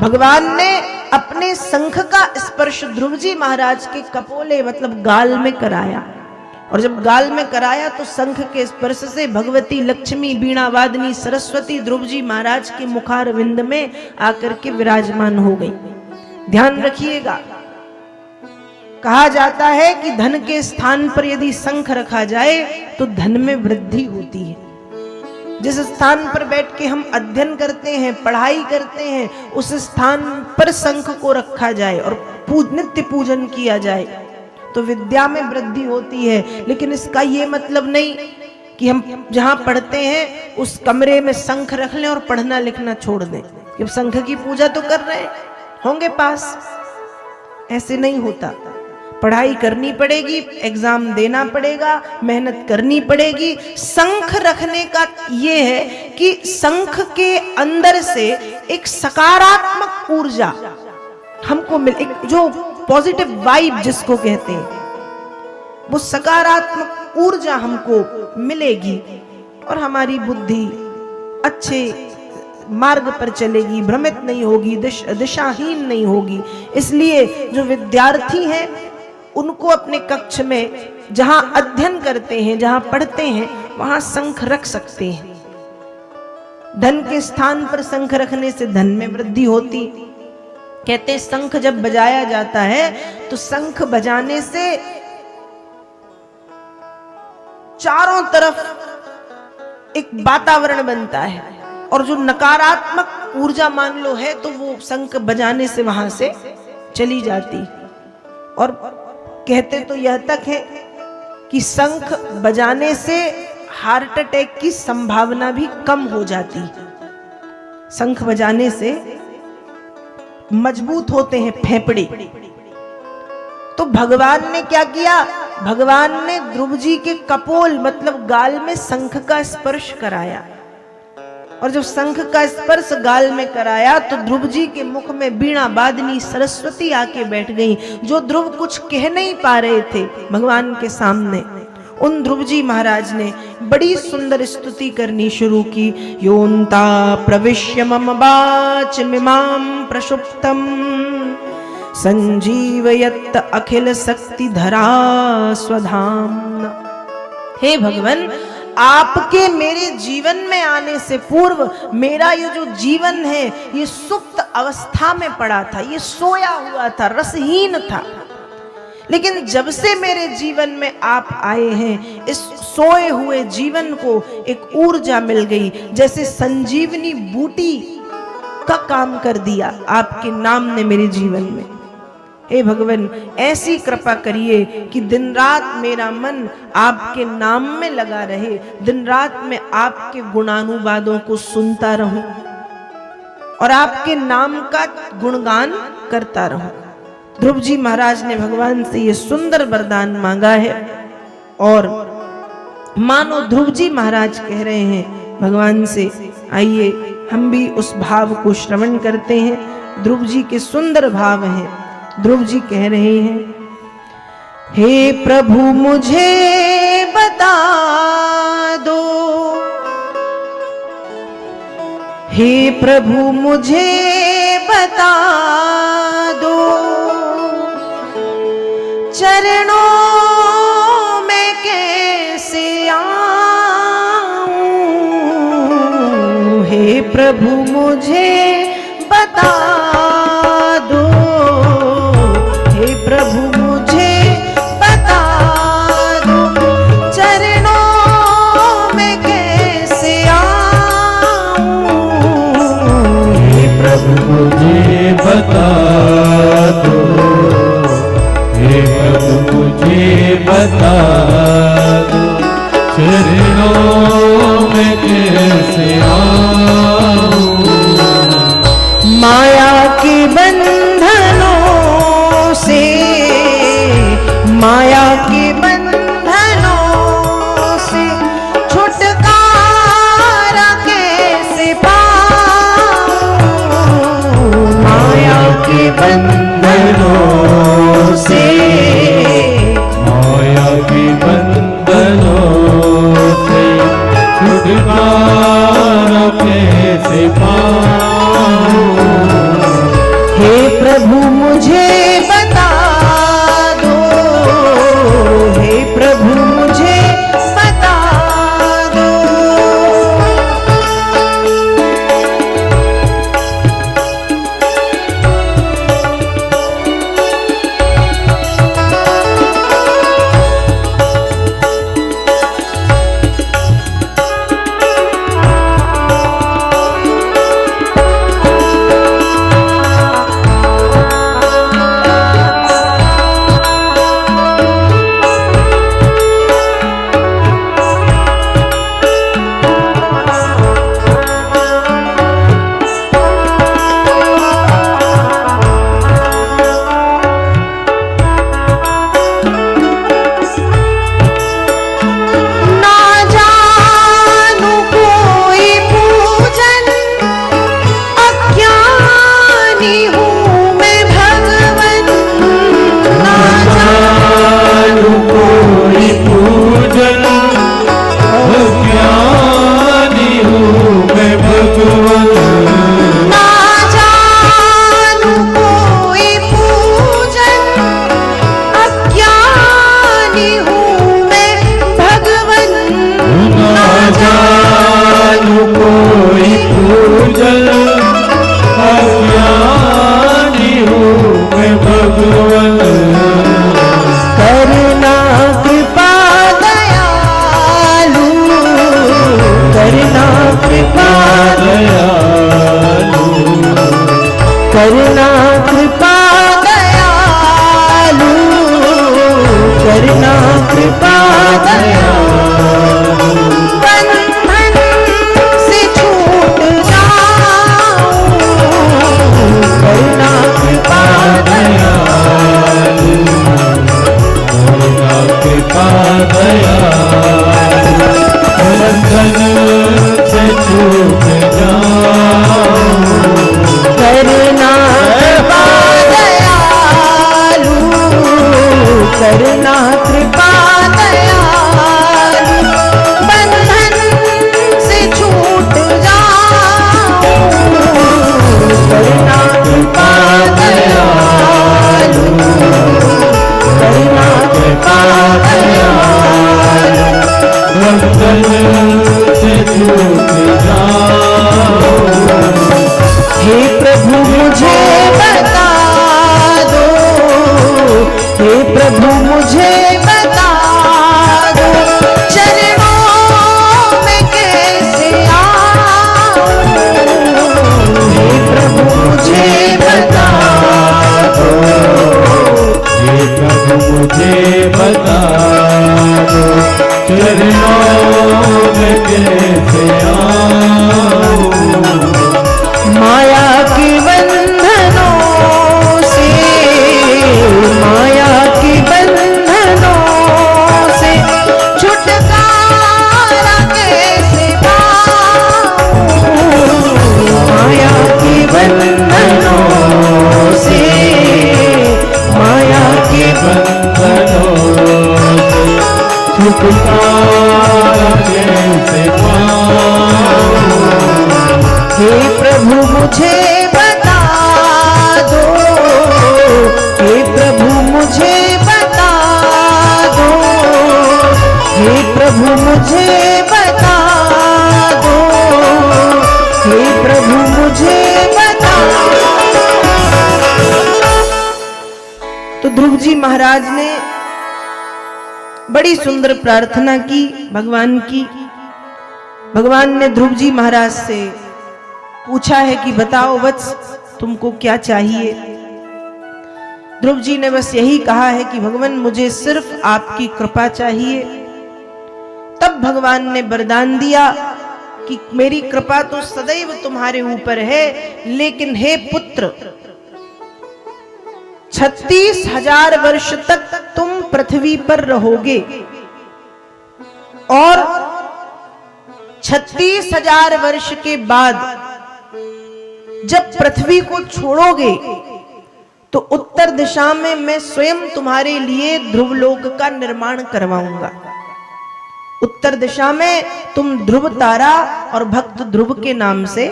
भगवान ने अपने शंख का स्पर्श ध्रुव जी महाराज के कपोले मतलब गाल में कराया, और जब गाल में कराया तो शंख के स्पर्श से भगवती लक्ष्मी बीणा वादनी सरस्वती ध्रुव जी महाराज के मुखार विंद में आकर के विराजमान हो गई। ध्यान रखिएगा, कहा जाता है कि धन के स्थान पर यदि शंख रखा जाए तो धन में वृद्धि होती है। जिस स्थान पर बैठ के हम अध्ययन करते हैं, पढ़ाई करते हैं, उस स्थान पर शंख को रखा जाए और नित्य पूजन किया जाए तो विद्या में वृद्धि होती है। लेकिन इसका ये मतलब नहीं कि हम जहां पढ़ते हैं उस कमरे में शंख रख लें और पढ़ना लिखना छोड़ दें। जब शंख की पूजा तो कर रहे होंगे पास, ऐसे नहीं होता। पढ़ाई करनी पड़ेगी, एग्जाम देना पड़ेगा, मेहनत करनी पड़ेगी। शंख रखने का ये है कि शंख के अंदर से एक सकारात्मक ऊर्जा हमको मिल, एक जो पॉजिटिव वाइब जिसको कहते हैं, वो सकारात्मक ऊर्जा हमको मिलेगी और हमारी बुद्धि अच्छे मार्ग पर चलेगी, भ्रमित नहीं होगी, दिशाहीन नहीं होगी। इसलिए जो विद्यार्थी हैं उनको अपने कक्ष में जहां अध्ययन करते हैं, जहां पढ़ते हैं, वहां शंख रख सकते हैं। धन के स्थान पर शंख रखने से धन में वृद्धि होती। कहते हैं शंख जब बजाया जाता है तो शंख बजाने से चारों तरफ एक वातावरण बनता है और जो नकारात्मक ऊर्जा मान लो है तो वो शंख बजाने से वहां से चली जाती। और कहते तो यह तक है कि शंख बजाने से हार्ट अटैक की संभावना भी कम हो जाती। शंख बजाने से मजबूत होते हैं फेफड़े। तो भगवान ने क्या किया, भगवान ने ध्रुव जी के कपोल मतलब गाल में शंख का स्पर्श कराया, और जब शंख का स्पर्श गाल में कराया तो ध्रुव जी के मुख में बीणा वादनी सरस्वती आके बैठ गई। जो ध्रुव कुछ कह नहीं पा रहे थे भगवान के सामने, उन ध्रुव जी महाराज ने बड़ी सुंदर स्तुति करनी शुरू की। योन्ता प्रविश्य मम वाचमिमां प्रसुप्तम संजीवयत अखिल शक्ति धरा स्वधाम्ना। हे भगवान, आपके मेरे जीवन में आने से पूर्व मेरा ये जो जीवन है ये सुप्त अवस्था में पड़ा था, ये सोया हुआ था, रसहीन था। लेकिन जब से मेरे जीवन में आप आए हैं, इस सोए हुए जीवन को एक ऊर्जा मिल गई, जैसे संजीवनी बूटी का काम कर दिया आपके नाम ने मेरे जीवन में। हे भगवान, ऐसी कृपा करिए कि दिन रात मेरा मन आपके नाम में लगा रहे, दिन रात में आपके गुणानुवादों को सुनता रहूं और आपके नाम का गुणगान करता रहूं। ध्रुव जी महाराज ने भगवान से ये सुंदर वरदान मांगा है और मानो ध्रुव जी महाराज कह रहे हैं भगवान से। आइए हम भी उस भाव को श्रवण करते हैं। ध्रुव जी के सुंदर भाव हैं। ध्रुव जी कह रहे हैं, हे प्रभु मुझे बता दो, हे प्रभु मुझे बता दो, चरणों में कैसे आऊं, हे प्रभु मुझे बता दो, हे प्रभु मुझे बता दो, चरणों में कैसे आऊं, हे प्रभु मुझे बता दो, हे प्रभु मुझे बता दो, चरणों में कैसे आऊं, माया के बंधनों से, माया के बंधनों से छुटकारा कैसे पाऊं, माया के बंधनों से, माया के बंधनों से छुटकारा कैसे पाऊं, प्रभु मुझे बता दो, हे प्रभु मुझे बता दो। करना कृपा दयालु, करना कृपा दयालु, बंधन से छूट जाऊं, करना कृपा दयालु, करना कृपा दयालु, बंधन से छूट जाऊं, करना कृपा दयालु, करना कृपा दयालु, बंधन से छूट जाऊं, करना कृपा दयालु, करना कृपा दयालु, बंधन से छूट जाऊं। हे प्रभु मुझे बता दो, हे प्रभु मुझे बता दो, चरणों में कैसे आऊं, हे प्रभु मुझे बता दो, हे प्रभु मुझे बता दो, चरणों में कैसे आऊं, माया के बंधनों से, माया के बंधनों से छुटकारा कैसे पाऊं, माया के बंधनों से, माया के बंधनों से छुटकारा कैसे पाऊं, हे प्रभु मुझे बता दो, हे प्रभु मुझे बता दो, हे प्रभु मुझे बता दो, हे प्रभु मुझे बता। तो ध्रुव जी महाराज ने बड़ी सुंदर प्रार्थना की भगवान की। भगवान ने ध्रुव जी महाराज से पूछा है कि बताओ वत्स तुमको क्या चाहिए। ध्रुव जी ने बस यही कहा है कि भगवान मुझे सिर्फ आपकी कृपा चाहिए। तब भगवान ने वरदान दिया कि मेरी कृपा तो सदैव तुम्हारे ऊपर है, लेकिन हे पुत्र 36,000 वर्ष तक तुम पृथ्वी पर रहोगे और 36,000 वर्ष के बाद जब पृथ्वी को छोड़ोगे तो उत्तर दिशा में मैं स्वयं तुम्हारे लिए ध्रुवलोक का निर्माण करवाऊंगा। उत्तर दिशा में तुम ध्रुव तारा और भक्त ध्रुव के नाम से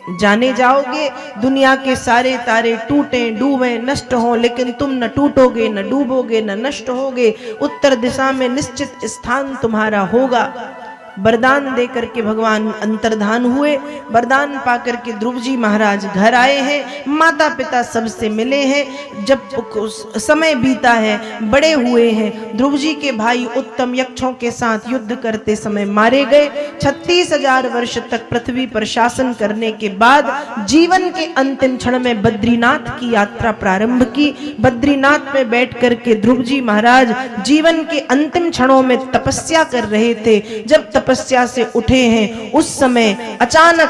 जाने जाओगे, दुनिया के सारे तारे टूटे डूबे नष्ट हो, लेकिन तुम न टूटोगे, न डूबोगे, न नष्ट होगे। उत्तर दिशा में निश्चित स्थान तुम्हारा होगा। वरदान दे करके भगवान अंतर्धान हुए। वरदान पाकर के ध्रुव जी महाराज घर आए हैं, माता पिता सबसे मिले हैं। जब समय बीता है, बड़े हुए हैं, ध्रुव जी के भाई उत्तम यक्षों के साथ युद्ध करते समय मारे गए। 36,000 वर्ष तक पृथ्वी पर शासन करने के बाद जीवन के अंतिम क्षण में बद्रीनाथ की यात्रा प्रारंभ की। बद्रीनाथ में बैठ करके ध्रुव जी महाराज जीवन के अंतिम क्षणों में तपस्या कर रहे थे। जब तपस्या से उठे हैं, उस समय अचानक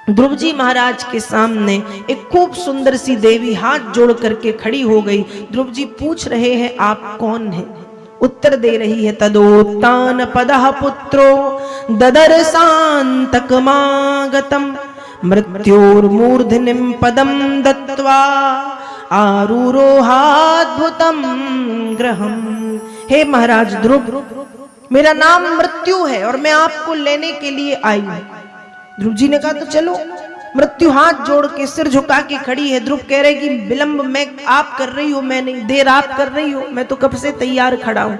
ध्रुव जी महाराज के सामने एक खूब सुंदर सी देवी हाथ जोड़ करके खड़ी हो गई। ध्रुव जी पूछ रहे हैं, आप कौन हैं? उत्तर दे रही है, तदोत्तान पदः पुत्रो ददर्शान्तकमागतम् मृत्योर्मूर्धनिं पदं दत्त्वा आरूरोहाद्भुतं ग्रहम्। हे महाराज ध्रुव, मेरा नाम मृत्यु है और मैं आपको लेने के लिए आई हूं। ध्रुव जी ने कहा तो चलो। मृत्यु हाथ जोड़ के सिर झुका के खड़ी है। ध्रुव कह रहे कि विलंब मैं आप कर रही हो, मैं नहीं, देर आप कर रही हो, मैं तो कब से तैयार खड़ा हूं।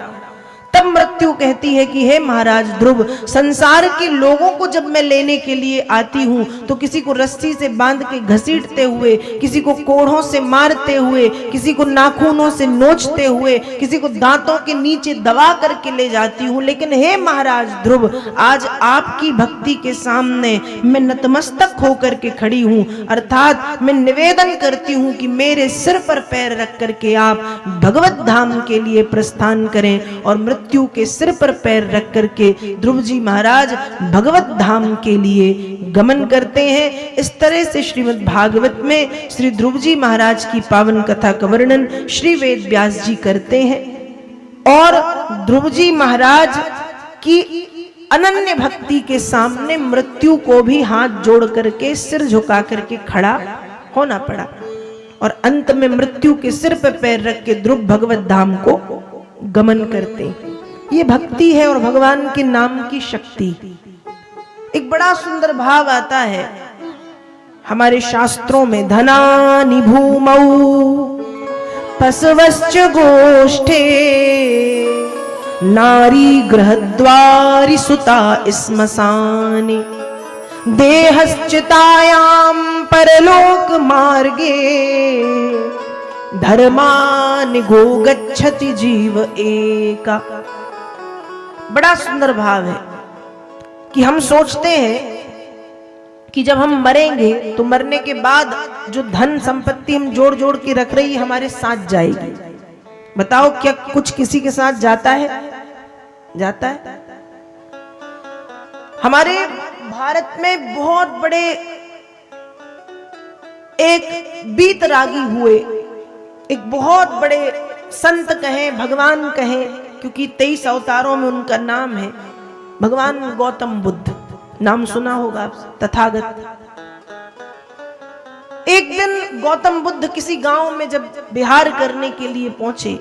तब मृत्यु कहती है कि हे महाराज ध्रुव, संसार के लोगों को जब मैं लेने के लिए आती हूं तो किसी को रस्सी से बांध के घसीटते हुए, किसी को कोड़ों से मारते हुए, किसी को नाखूनों से नोचते हुए, किसी को दांतों के नीचे दबा करके ले जाती हूं। लेकिन हे महाराज ध्रुव, आज आपकी भक्ति के सामने मैं नतमस्तक होकर के खड़ी हूं, अर्थात मैं निवेदन करती हूं कि मेरे सिर पर पैर रख करके आप भगवत धाम के लिए प्रस्थान करें। और मृत्यु के सिर पर पैर रख करके ध्रुव जी महाराज भगवत धाम के लिए गमन करते हैं। इस तरह से श्रीमद् भागवत में श्री ध्रुव जी महाराज की पावन कथा का वर्णन श्री वेद व्यास जी करते हैं। और ध्रुव जी महाराज की अनन्य भक्ति के सामने मृत्यु को भी हाथ जोड़ करके सिर झुका करके खड़ा होना पड़ा। और अंत में मृत्यु के सिर पर पैर रख के ध्रुव भगवत धाम को गमन करते। ये भक्ति है और भगवान के नाम की शक्ति। एक बड़ा सुंदर भाव आता है हमारे शास्त्रों में, धनानि भूमौ पशवश्च गोष्ठे नारी गृहद्वारि सुता स्मशाने देहश्चितायां परलोक मार्गे धर्मानि गो गच्छति जीव एका। बड़ा सुंदर भाव है कि हम सोचते हैं कि जब हम मरेंगे तो मरने के बाद जो धन संपत्ति हम जोड़ जोड़ के रख रही है हमारे साथ जाएगी। बताओ क्या कुछ किसी के साथ जाता है? जाता है? हमारे भारत में बहुत बड़े एक बीतरागी हुए, एक बहुत बड़े संत कहें, भगवान कहें, क्योंकि 23 अवतारों में उनका नाम है, भगवान गौतम बुद्ध। नाम सुना होगा आप, तथागत। एक दिन गौतम बुद्ध किसी गांव में जब विहार करने के लिए पहुंचे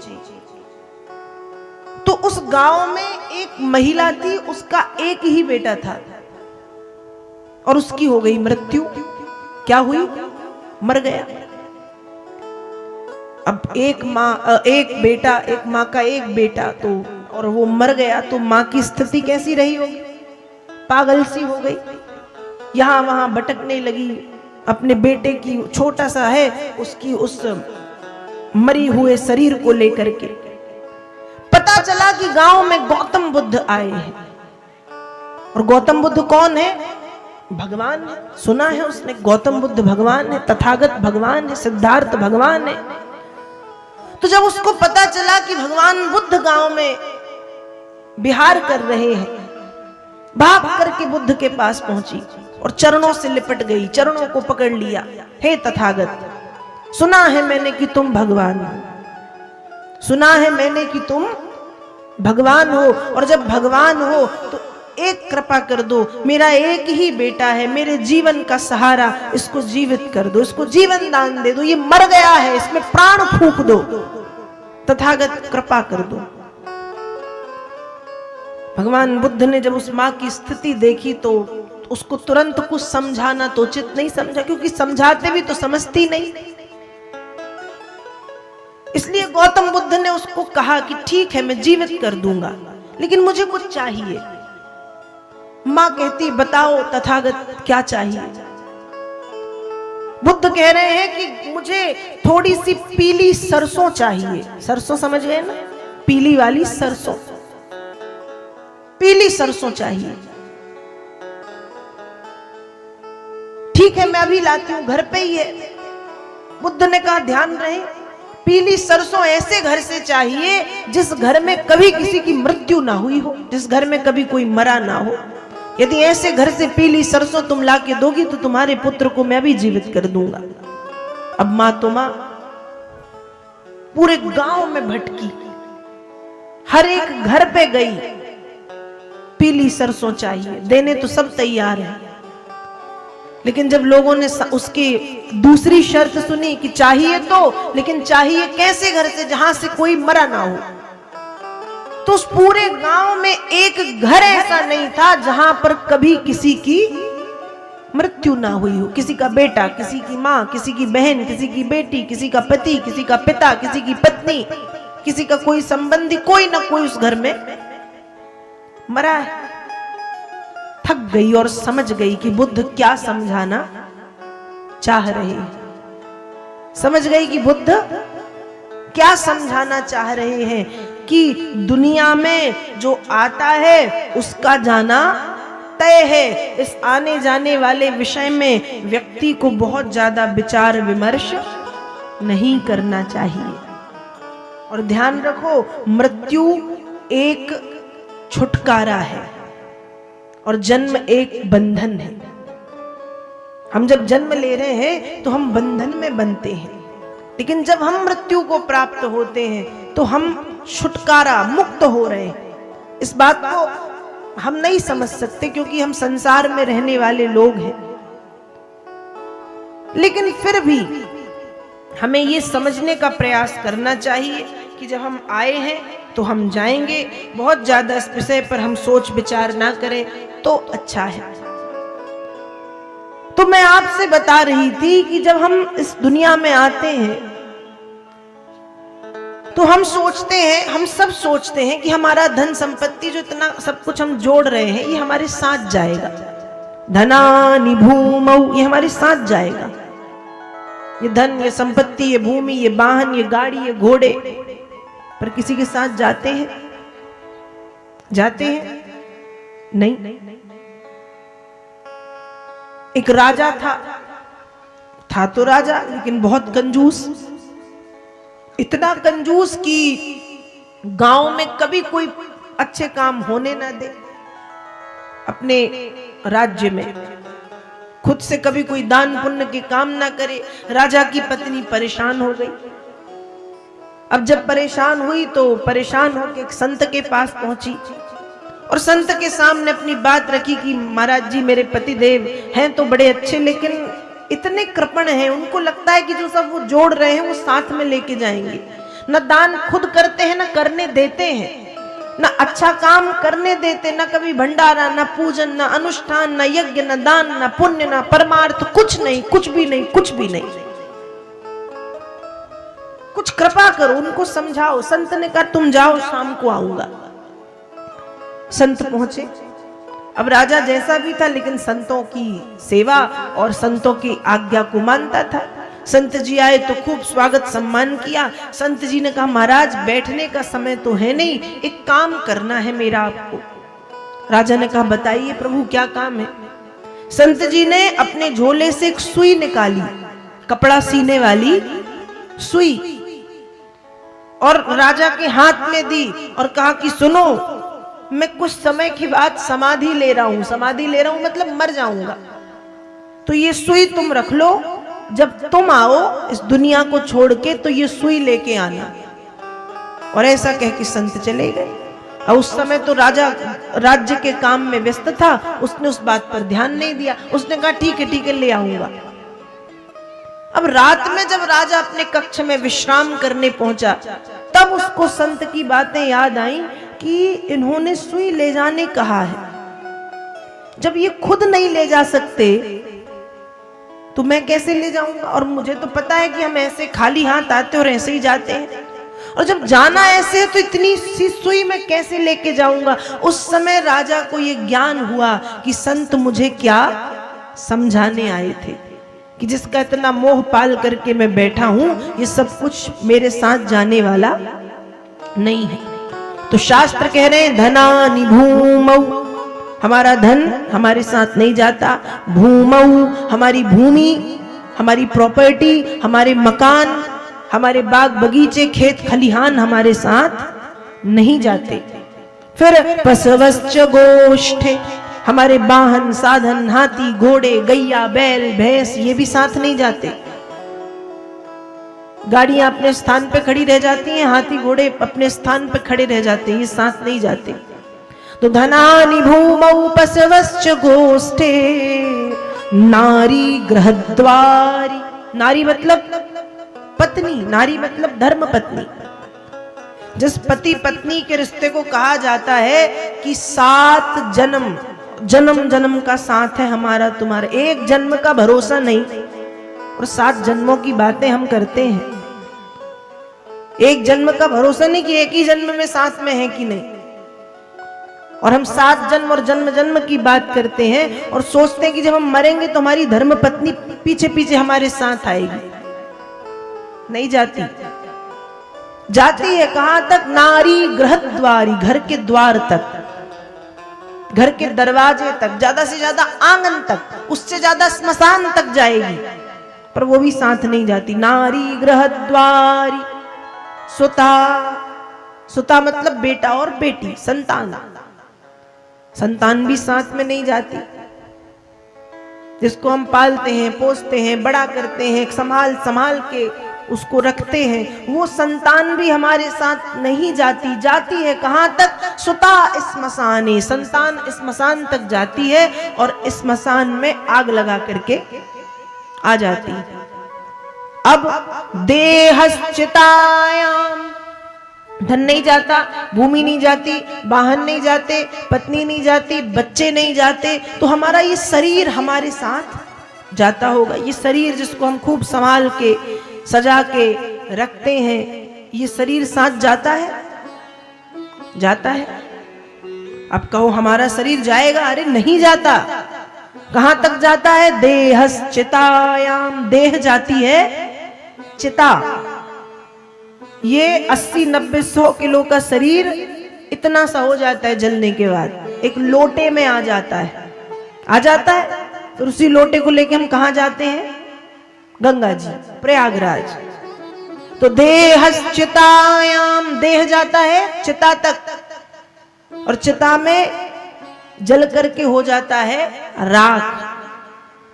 तो उस गांव में एक महिला थी, उसका एक ही बेटा था और उसकी हो गई मृत्यु। क्या हुई? मर गया। अब एक बेटा, एक माँ का एक बेटा, तो और वो मर गया तो माँ की स्थिति कैसी रही होगी? पागल सी हो गई, यहां वहां भटकने लगी। अपने बेटे की, छोटा सा है, उसकी उस मरी हुए शरीर को लेकर के पता चला कि गांव में गौतम बुद्ध आए हैं। और गौतम बुद्ध कौन है? भगवान है। सुना है उसने, गौतम बुद्ध भगवान है, तथागत भगवान है, सिद्धार्थ भगवान है। तो जब उसको पता चला कि भगवान बुद्ध गांव में विहार कर रहे हैं, भाग करके बुद्ध के पास पहुंची और चरणों से लिपट गई, चरणों को पकड़ लिया। हे तथागत, सुना है मैंने कि तुम भगवान हो, सुना है मैंने कि तुम भगवान हो, और जब भगवान हो तो एक कृपा कर दो, मेरा एक ही बेटा है, मेरे जीवन का सहारा, इसको जीवित कर दो, इसको जीवन दान दे दो, ये मर गया है, इसमें प्राण फूंक दो, तथागत कृपा कर दो। भगवान बुद्ध ने जब उस मां की स्थिति देखी तो उसको तुरंत कुछ समझाना तो उचित नहीं समझा, क्योंकि समझाते भी तो समझती नहीं। इसलिए गौतम बुद्ध ने उसको कहा कि ठीक है मैं जीवित कर दूंगा, लेकिन मुझे कुछ चाहिए। मां कहती बताओ तथागत क्या चाहिए। बुद्ध कह रहे हैं कि मुझे थोड़ी सी पीली सरसों चाहिए। सरसों समझ गए ना, पीली वाली सरसों, पीली सरसों चाहिए। ठीक है मैं अभी लाती हूं, घर पे ही है। बुद्ध ने कहा ध्यान रहे, पीली सरसों ऐसे घर से चाहिए जिस घर में कभी किसी की मृत्यु ना हुई हो, जिस घर में कभी कोई मरा ना हो। यदि ऐसे घर से पीली सरसों तुम लाके दोगी तो तुम्हारे पुत्र को मैं भी जीवित कर दूंगा। अब मां तो मां पूरे गांव में भटकी, हर एक घर पे गई, पीली सरसों चाहिए, देने तो सब तैयार है। लेकिन जब लोगों ने उसकी दूसरी शर्त सुनी कि चाहिए तो, लेकिन चाहिए कैसे घर से जहां से कोई मरा ना हो, तो उस पूरे गांव में एक घर ऐसा नहीं था जहां पर कभी किसी की मृत्यु ना हुई हो। किसी का बेटा, किसी की मां, किसी की बहन, किसी की बेटी, किसी का पति, किसी का पिता, किसी की पत्नी, किसी का कोई संबंधी, कोई ना कोई उस घर में मरा है। थक गई और समझ गई कि बुद्ध क्या समझाना चाह रहे हैं। समझ गई कि बुद्ध क्या समझाना चाह रहे हैं कि दुनिया में जो आता है उसका जाना तय है। इस आने जाने वाले विषय में व्यक्ति को बहुत ज्यादा विचार विमर्श नहीं करना चाहिए। और ध्यान रखो, मृत्यु एक छुटकारा है और जन्म एक बंधन है। हम जब जन्म ले रहे हैं तो हम बंधन में बनते हैं, लेकिन जब हम मृत्यु को प्राप्त होते हैं तो हम छुटकारा, मुक्त हो रहे हैं। इस बात को हम नहीं समझ सकते क्योंकि हम संसार में रहने वाले लोग हैं, लेकिन फिर भी हमें ये समझने का प्रयास करना चाहिए कि जब हम आए हैं तो हम जाएंगे। बहुत ज्यादा इस विषय पर हम सोच विचार ना करें तो अच्छा है। तो मैं आपसे बता रही थी कि जब हम इस दुनिया में आते हैं तो हम सोचते हैं, हम सब सोचते हैं कि हमारा धन संपत्ति जो इतना सब कुछ हम जोड़ रहे हैं ये हमारे साथ जाएगा। धनानि भूमौ, ये हमारे साथ जाएगा। ये धन, ये संपत्ति, ये भूमि, ये वाहन, ये गाड़ी, ये घोड़े, पर किसी के साथ जाते हैं? जाते हैं? नहीं। एक राजा था तो राजा, लेकिन बहुत कंजूस, इतना कंजूस कि गांव में कभी कोई अच्छे काम होने ना दे। अपने राज्य में खुद से कभी कोई दान पुण्य के काम ना करे। राजा की पत्नी परेशान हो गई। अब जब परेशान हुई तो परेशान होकर एक संत के पास पहुंची और संत के सामने अपनी बात रखी कि महाराज जी, मेरे पति देव हैं तो बड़े अच्छे, लेकिन इतने कृपण हैं, उनको लगता है कि जो सब वो जोड़ रहे हैं वो साथ में लेके जाएंगे। न दान खुद करते हैं, न करने देते हैं, न अच्छा काम करने देते, न कभी भंडारा, न पूजन, न अनुष्ठान, न यज्ञ, न दान, न पुण्य, न परमार्थ, कुछ नहीं, कुछ भी नहीं, कुछ भी नहीं। कुछ कृपा करो, उनको समझाओ। संत ने कहा तुम जाओ, शाम को आऊंगा। संत पहुंचे। अब राजा जैसा भी था लेकिन संतों की सेवा और संतों की आज्ञा को मानता था। संत जी आए तो खूब स्वागत सम्मान किया। संत जी ने कहा महाराज बैठने का समय तो है नहीं, एक काम करना है मेरा आपको। राजा ने कहा बताइए प्रभु क्या काम है। संत जी ने अपने झोले से एक सुई निकाली, कपड़ा सीने वाली सुई, और राजा के हाथ में दी और कहा कि सुनो, मैं कुछ समय के बाद समाधि ले रहा हूं। समाधि ले रहा हूं मतलब मर जाऊंगा, तो ये सुई तुम रख लो, जब तुम आओ इस दुनिया को छोड़ के तो ये सुई लेके आना। और ऐसा कह के संत चले गए। और उस समय तो राजा राज्य के काम में व्यस्त था, उसने उस बात पर ध्यान नहीं दिया। उसने कहा ठीक है ले आऊंगा। अब रात में जब राजा अपने कक्ष में विश्राम करने पहुंचा तब उसको संत की बातें याद आई कि इन्होंने सुई ले जाने कहा है, जब ये खुद नहीं ले जा सकते तो मैं कैसे ले जाऊंगा? और मुझे तो पता है कि हम ऐसे खाली हाथ आते और ऐसे ही जाते हैं, और जब जाना ऐसे है तो इतनी सी सुई मैं कैसे लेके जाऊंगा? उस समय राजा को ये ज्ञान हुआ कि संत मुझे क्या समझाने आए थे, कि जिसका इतना मोह पाल करके मैं बैठा हूं, ये सब कुछ मेरे साथ जाने वाला नहीं है। तो शास्त्र कह रहे हैं धनानि भूमौ, हमारा धन हमारे साथ नहीं जाता। भूमौ, हमारी भूमि, हमारी प्रॉपर्टी, हमारे मकान, हमारे बाग बगीचे, खेत खलिहान हमारे साथ नहीं जाते। फिर पशवश्च गोष्ठे, हमारे वाहन साधन, हाथी घोड़े गैया बैल भैंस, ये भी साथ नहीं जाते। गाड़ियां अपने स्थान पे खड़ी रह जाती हैं, हाथी घोड़े अपने स्थान पे खड़े रह जाते हैं, ये साथ नहीं जाते। तो धनानि भूमौ पशवश्च गोष्ठे नारी गृहद्वारी, नारी मतलब पत्नी, नारी मतलब धर्म पत्नी। जिस पति पत्नी के रिश्ते को कहा जाता है कि 7 जन्म, जन्म जन्म का साथ है हमारा तुम्हारा, एक जन्म का भरोसा नहीं, और 7 जन्मों की बातें हम करते हैं। एक जन्म का भरोसा नहीं कि एक ही जन्म में साथ में है कि नहीं, और हम 7 जन्म और जन्म जन्म की बात करते हैं और सोचते हैं कि जब हम मरेंगे तो हमारी धर्म पत्नी पीछे पीछे हमारे साथ आएगी। नहीं जाती, जाती है कहां तक? नारी गृहद्वारी, घर के द्वार तक, घर के दरवाजे तक, ज्यादा से ज्यादा आंगन तक, उससे ज्यादा स्मशान तक जाएगी, पर वो भी साथ नहीं जाती। नारी गृहद्वारी सुता, सुता मतलब बेटा और बेटी, संतान, संतान भी साथ में नहीं जाती। जिसको हम पालते हैं, पोसते हैं, बड़ा करते हैं, संभाल संभाल के उसको रखते हैं, वो संतान भी हमारे साथ नहीं जाती। जाती है कहां तक? सुता स्मशाने, संतान स्मशान तक जाती है और स्मशान में आग लगा करके आ जाती है। अब देहश्चितायाम, धन नहीं जाता, भूमि नहीं जाती, वाहन नहीं जाते, पत्नी नहीं जाती, बच्चे नहीं जाते, तो हमारा ये शरीर हमारे साथ जाता होगा। ये शरीर जिसको हम खूब संभाल के सजा के रखते हैं, ये शरीर साथ जाता है? जाता है? अब कहो हमारा शरीर जाएगा, अरे नहीं जाता। कहां तक जाता है? देहश्चितायाम, देह जाती है चिता। ये 80-90-100 किलो का शरीर इतना सा हो जाता है जलने के बाद, एक लोटे में आ जाता है, आ जाता है। फिर उसी लोटे को लेके हम कहां जाते हैं? गंगा जी, प्रयागराज। तो देहश्चितायाम, देह जाता है चिता तक, और चिता में जल करके हो जाता है राख।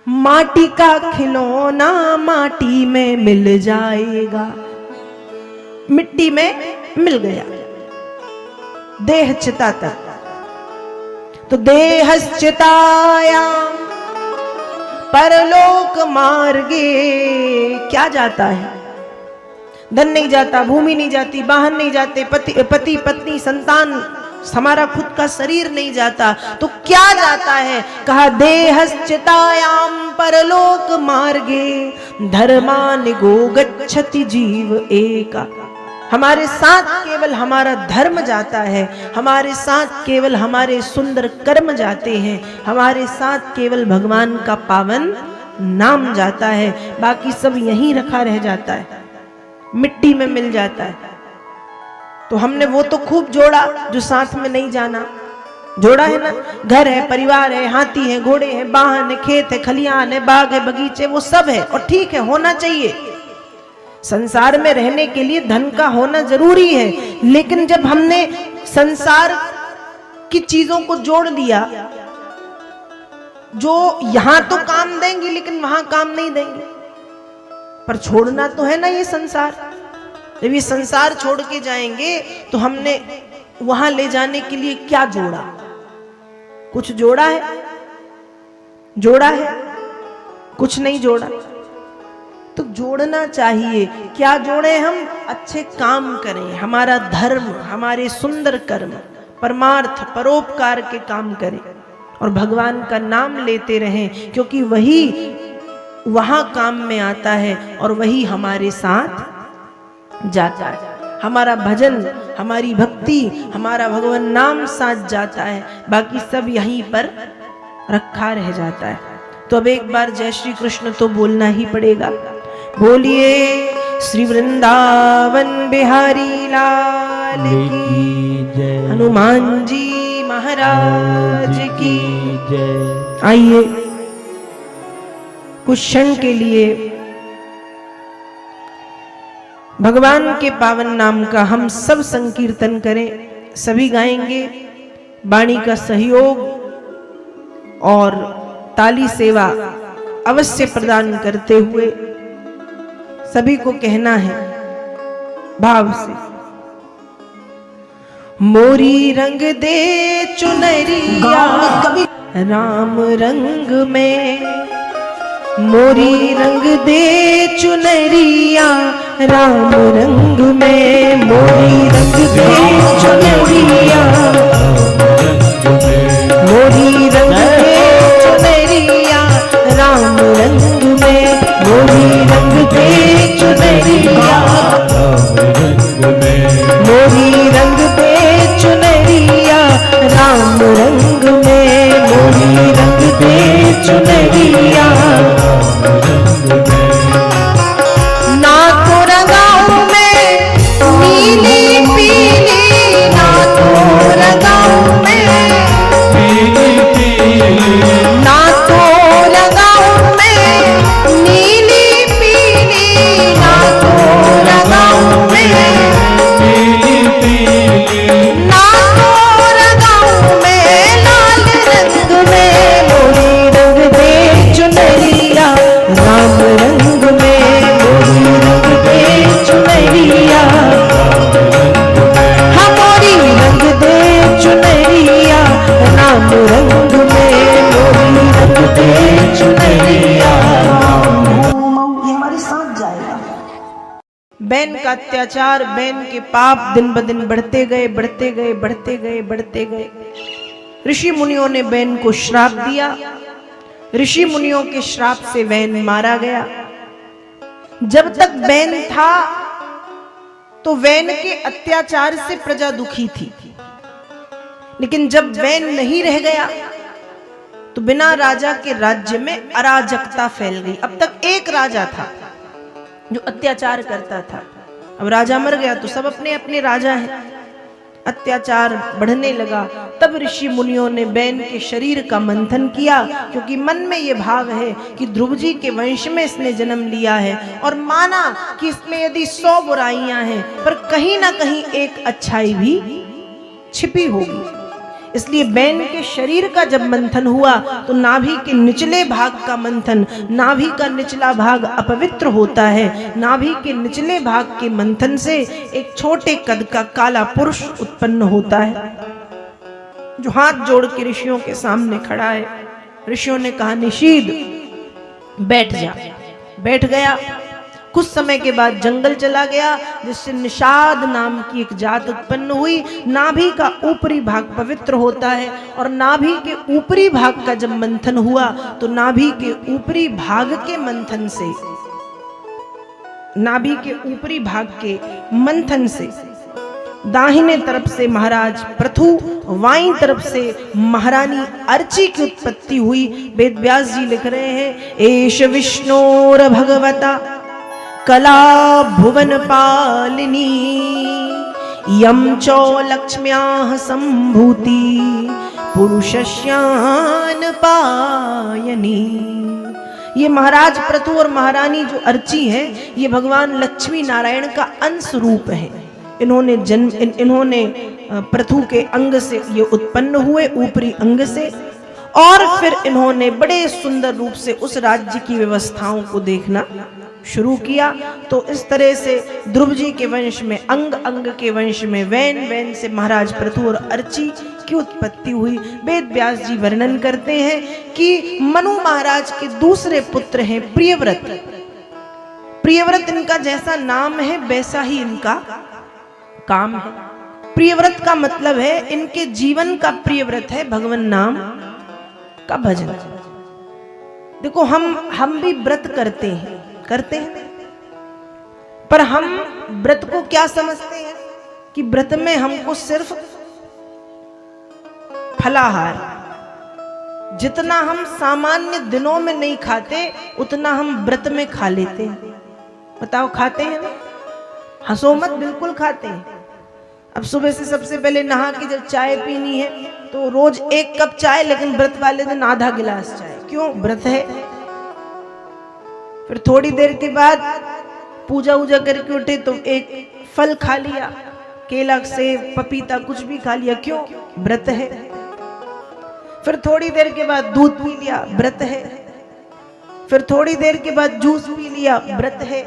माटी का खिलौना माटी में मिल जाएगा, मिट्टी में मिल गया, देह चिता तक। तो देहश्चितायाम परलोक मार्गे, क्या जाता है? धन नहीं जाता, भूमि नहीं जाती, वाहन नहीं जाते, पति पत्नी संतान, हमारा खुद का शरीर नहीं जाता, तो क्या जाता है? कहा देहश्चितायाम परलोक मार्गे धर्मानिगो गच्छति जीव एका। हमारे साथ केवल हमारा धर्म जाता है, हमारे साथ केवल हमारे सुंदर कर्म जाते हैं, हमारे साथ केवल भगवान का पावन नाम जाता है, बाकी सब यहीं रखा रह जाता है, मिट्टी में मिल जाता है। तो हमने वो तो खूब जोड़ा जो साथ में नहीं जाना, जोड़ा है ना। घर है, परिवार है, हाथी है, घोड़े हैं, वाहन है, खेत है, खलिहान है, बाग है, बगीचे, वो सब है और ठीक है, होना चाहिए। संसार में रहने के लिए धन का होना जरूरी है, लेकिन जब हमने संसार की चीजों को जोड़ दिया, जो यहां तो काम देंगी लेकिन वहां काम नहीं देंगे, पर छोड़ना तो है ना ये संसार। जब ये संसार छोड़ के जाएंगे तो हमने वहां ले जाने के लिए क्या जोड़ा? कुछ जोड़ा है? जोड़ा है? कुछ नहीं जोड़ा। तो जोड़ना चाहिए। क्या जोड़े हम? अच्छे काम करें, हमारा धर्म, हमारे सुंदर कर्म, परमार्थ, परोपकार के काम करें, और भगवान का नाम लेते रहें, क्योंकि वही वहां काम में आता है और वही हमारे साथ जाता है। हमारा भजन, हमारी भक्ति, हमारा भगवान नाम साथ जाता है, बाकी सब यहीं पर रखा रह जाता है। तो अब एक बार जय श्री कृष्ण तो बोलना ही पड़ेगा। बोलिए श्री वृंदावन बिहारी लाल की जय, हनुमान जी महाराज की जय। आइए कुछ क्षण के लिए भगवान के पावन नाम का हम सब संकीर्तन करें। सभी गाएंगे। वाणी का सहयोग और ताली सेवा अवश्य प्रदान करते हुए सभी को कहना है भाव से, मोरी रंग दे चुनरिया राम रंग में, मोरी रंग दे चुनरिया राम रंग में, मोरी रंग दे चुनरिया, मोरी रंग दे चुनरिया राम रंग में, मोरी रंग दे चुनरिया, मोरी रंग दे चुनरिया राम रंग में, मोरी रंग दे चुनरिया। ना तो रंगाऊं मैं नीली पीली, ना तो रंगाऊं मैं पीली पीली, ना तो रंगाऊं मैं नीली पीली, ना तो रंगाऊं मैं पीली पीली, ना तो रंगाऊं मैं लाल रंग में, मोरी रंग दे चुनरिया राम रंग में, मोरी रंग दे चुनरिया, हाँ मोरी रंग दे चुनरिया राम रंग में, मोरी रंग दे चुनरिया। ये हमारे साथ जाएगा। बैन का अत्याचार, बैन के पाप दिन ब दिन बढ़ते गए, बढ़ते गए, बढ़ते गए, बढ़ते गए। ऋषि मुनियों ने बैन को श्राप दिया। ऋषि मुनियों के श्राप से बैन मारा गया। जब तक बैन था तो वैन के अत्याचार से प्रजा दुखी थी, लेकिन जब वैन नहीं रह गया तो बिना राजा के राज्य में अराजकता फैल गई। अब तक एक राजा था जो अत्याचार करता था, अब राजा मर गया तो सब अपने अपने राजा हैं। अत्याचार बढ़ने लगा। तब ऋषि मुनियों ने बैन के शरीर का मंथन किया, क्योंकि मन में ये भाव है कि ध्रुव जी के वंश में इसने जन्म लिया है, और माना कि इसमें यदि 100 बुराइयां हैं पर कहीं ना कहीं एक अच्छाई भी छिपी होगी। इसलिए बैन के शरीर का जब मंथन हुआ तो नाभि के निचले भाग का मंथन, नाभि का निचला भाग अपवित्र होता है, नाभि के निचले भाग के मंथन से एक छोटे कद का काला पुरुष उत्पन्न होता है, जो हाथ जोड़ के ऋषियों के सामने खड़ा है। ऋषियों ने कहा, निषीद बैठ जा। बैठ गया। कुछ समय के बाद जंगल चला गया, जिससे निषाद नाम की एक जात उत्पन्न हुई। नाभि का ऊपरी भाग पवित्र होता है, और नाभि के ऊपरी भाग का जब मंथन हुआ तो नाभि के ऊपरी भाग के मंथन से, नाभि के ऊपरी भाग के मंथन से दाहिने तरफ से महाराज पृथु, वाईं तरफ से महारानी अर्ची की उत्पत्ति हुई। वेद व्यास जी लिख रहे हैं, एष विष्णोर भगवता कला भुवन पालिनी, यम चो लक्ष्म्याः संभूति पुरुषस्यान पायनी। ये महाराज पृथु और महारानी जो अर्ची है, ये भगवान लक्ष्मी नारायण का अंश रूप है। इन्होंने पृथु के अंग से ये उत्पन्न हुए, ऊपरी अंग से, और फिर इन्होंने बड़े सुंदर रूप से उस राज्य की व्यवस्थाओं को देखना शुरू किया। तो इस तरह से ध्रुव जी के वंश में, अंग अंग के वंश में वैन, वैन से महाराज पृथु और अर्ची की उत्पत्ति हुई। वेद व्यास जी वर्णन करते हैं कि मनु महाराज के दूसरे पुत्र हैं प्रियव्रत। प्रियव्रत इनका जैसा नाम है वैसा ही इनका काम है। प्रियव्रत का मतलब है इनके जीवन का प्रियव्रत है भगवान नाम, का भजन। देखो हम भी व्रत करते हैं, पर हम व्रत को क्या समझते हैं कि व्रत में हमको सिर्फ फलाहार, जितना हम सामान्य दिनों में नहीं खाते उतना हम व्रत में खा लेते हैं। बताओ खाते हैं ना? हंसो मत, बिल्कुल खाते हैं। अब सुबह से सबसे पहले नहा के जब चाय पीनी है तो रोज 1 कप चाय, लेकिन व्रत वाले दिन आधा गिलास चाय। क्यों? व्रत है। फिर थोड़ी देर के बाद पूजा वूजा करके उठे तो एक फल खा लिया, केला सेब पपीता कुछ भी खा लिया। क्यों? व्रत है। फिर थोड़ी देर के बाद दूध पी लिया, व्रत है। फिर थोड़ी देर के बाद जूस पी लिया, व्रत है।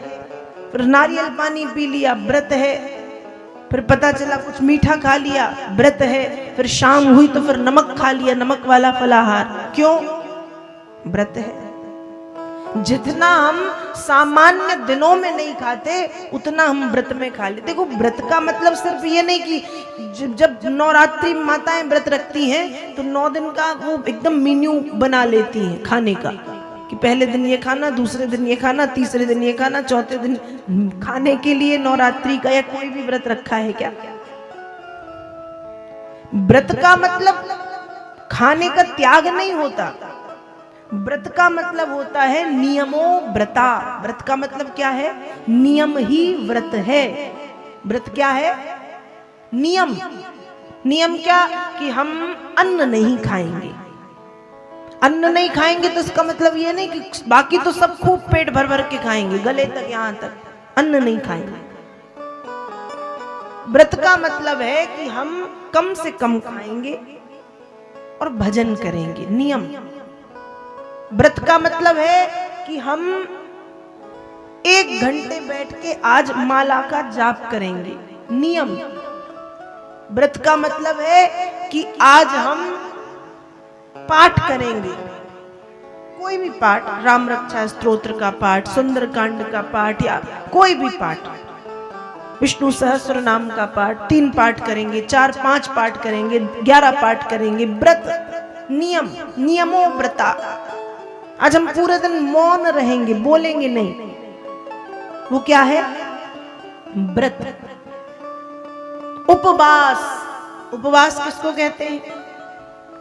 फिर नारियल पानी पी लिया, व्रत है। फिर पता चला कुछ मीठा खा लिया, व्रत है। फिर शाम हुई तो फिर नमक खा लिया, नमक वाला फलाहार। क्यों? व्रत है। जितना हम सामान्य दिनों में नहीं खाते उतना हम व्रत में खा लेते। देखो व्रत का मतलब सिर्फ ये नहीं कि जब नवरात्रि माताएं व्रत रखती हैं तो 9 दिन का वो एकदम मेन्यू बना लेती हैं खाने का, कि पहले दिन ये खाना, दूसरे दिन ये खाना, तीसरे दिन ये खाना, चौथे दिन खाने के लिए नवरात्रि का या कोई भी व्रत रखा है क्या? व्रत का मतलब खाने का त्याग नहीं होता। व्रत का मतलब होता है नियमो व्रता। व्रत का मतलब क्या है? नियम ही व्रत है। व्रत क्या है? नियम। नियम क्या? कि हम अन्न नहीं खाएंगे। अन्न नहीं खाएंगे तो इसका मतलब ये नहीं कि बाकी तो सब खूब पेट भर भर के खाएंगे, गले तक, यहां तक अन्न नहीं खाएंगे। व्रत का मतलब है कि हम कम से कम खाएंगे और भजन करेंगे। नियम। व्रत का मतलब है कि हम 1 घंटे बैठ के आज माला का जाप करेंगे। नियम। व्रत का मतलब है कि आज हम पाठ करेंगे, कोई भी पाठ, राम रक्षा स्तोत्र का पाठ, सुंदरकांड का पाठ, या कोई भी पाठ, विष्णु सहस्त्र नाम का पाठ, 3 पाठ करेंगे, 4-5 पाठ करेंगे, 11 पाठ करेंगे। व्रत नियम। नियमो व्रता। आज हम पूरे दिन मौन रहेंगे, बोलेंगे नहीं, वो क्या है? व्रत। उपवास। उपवास किसको कहते हैं?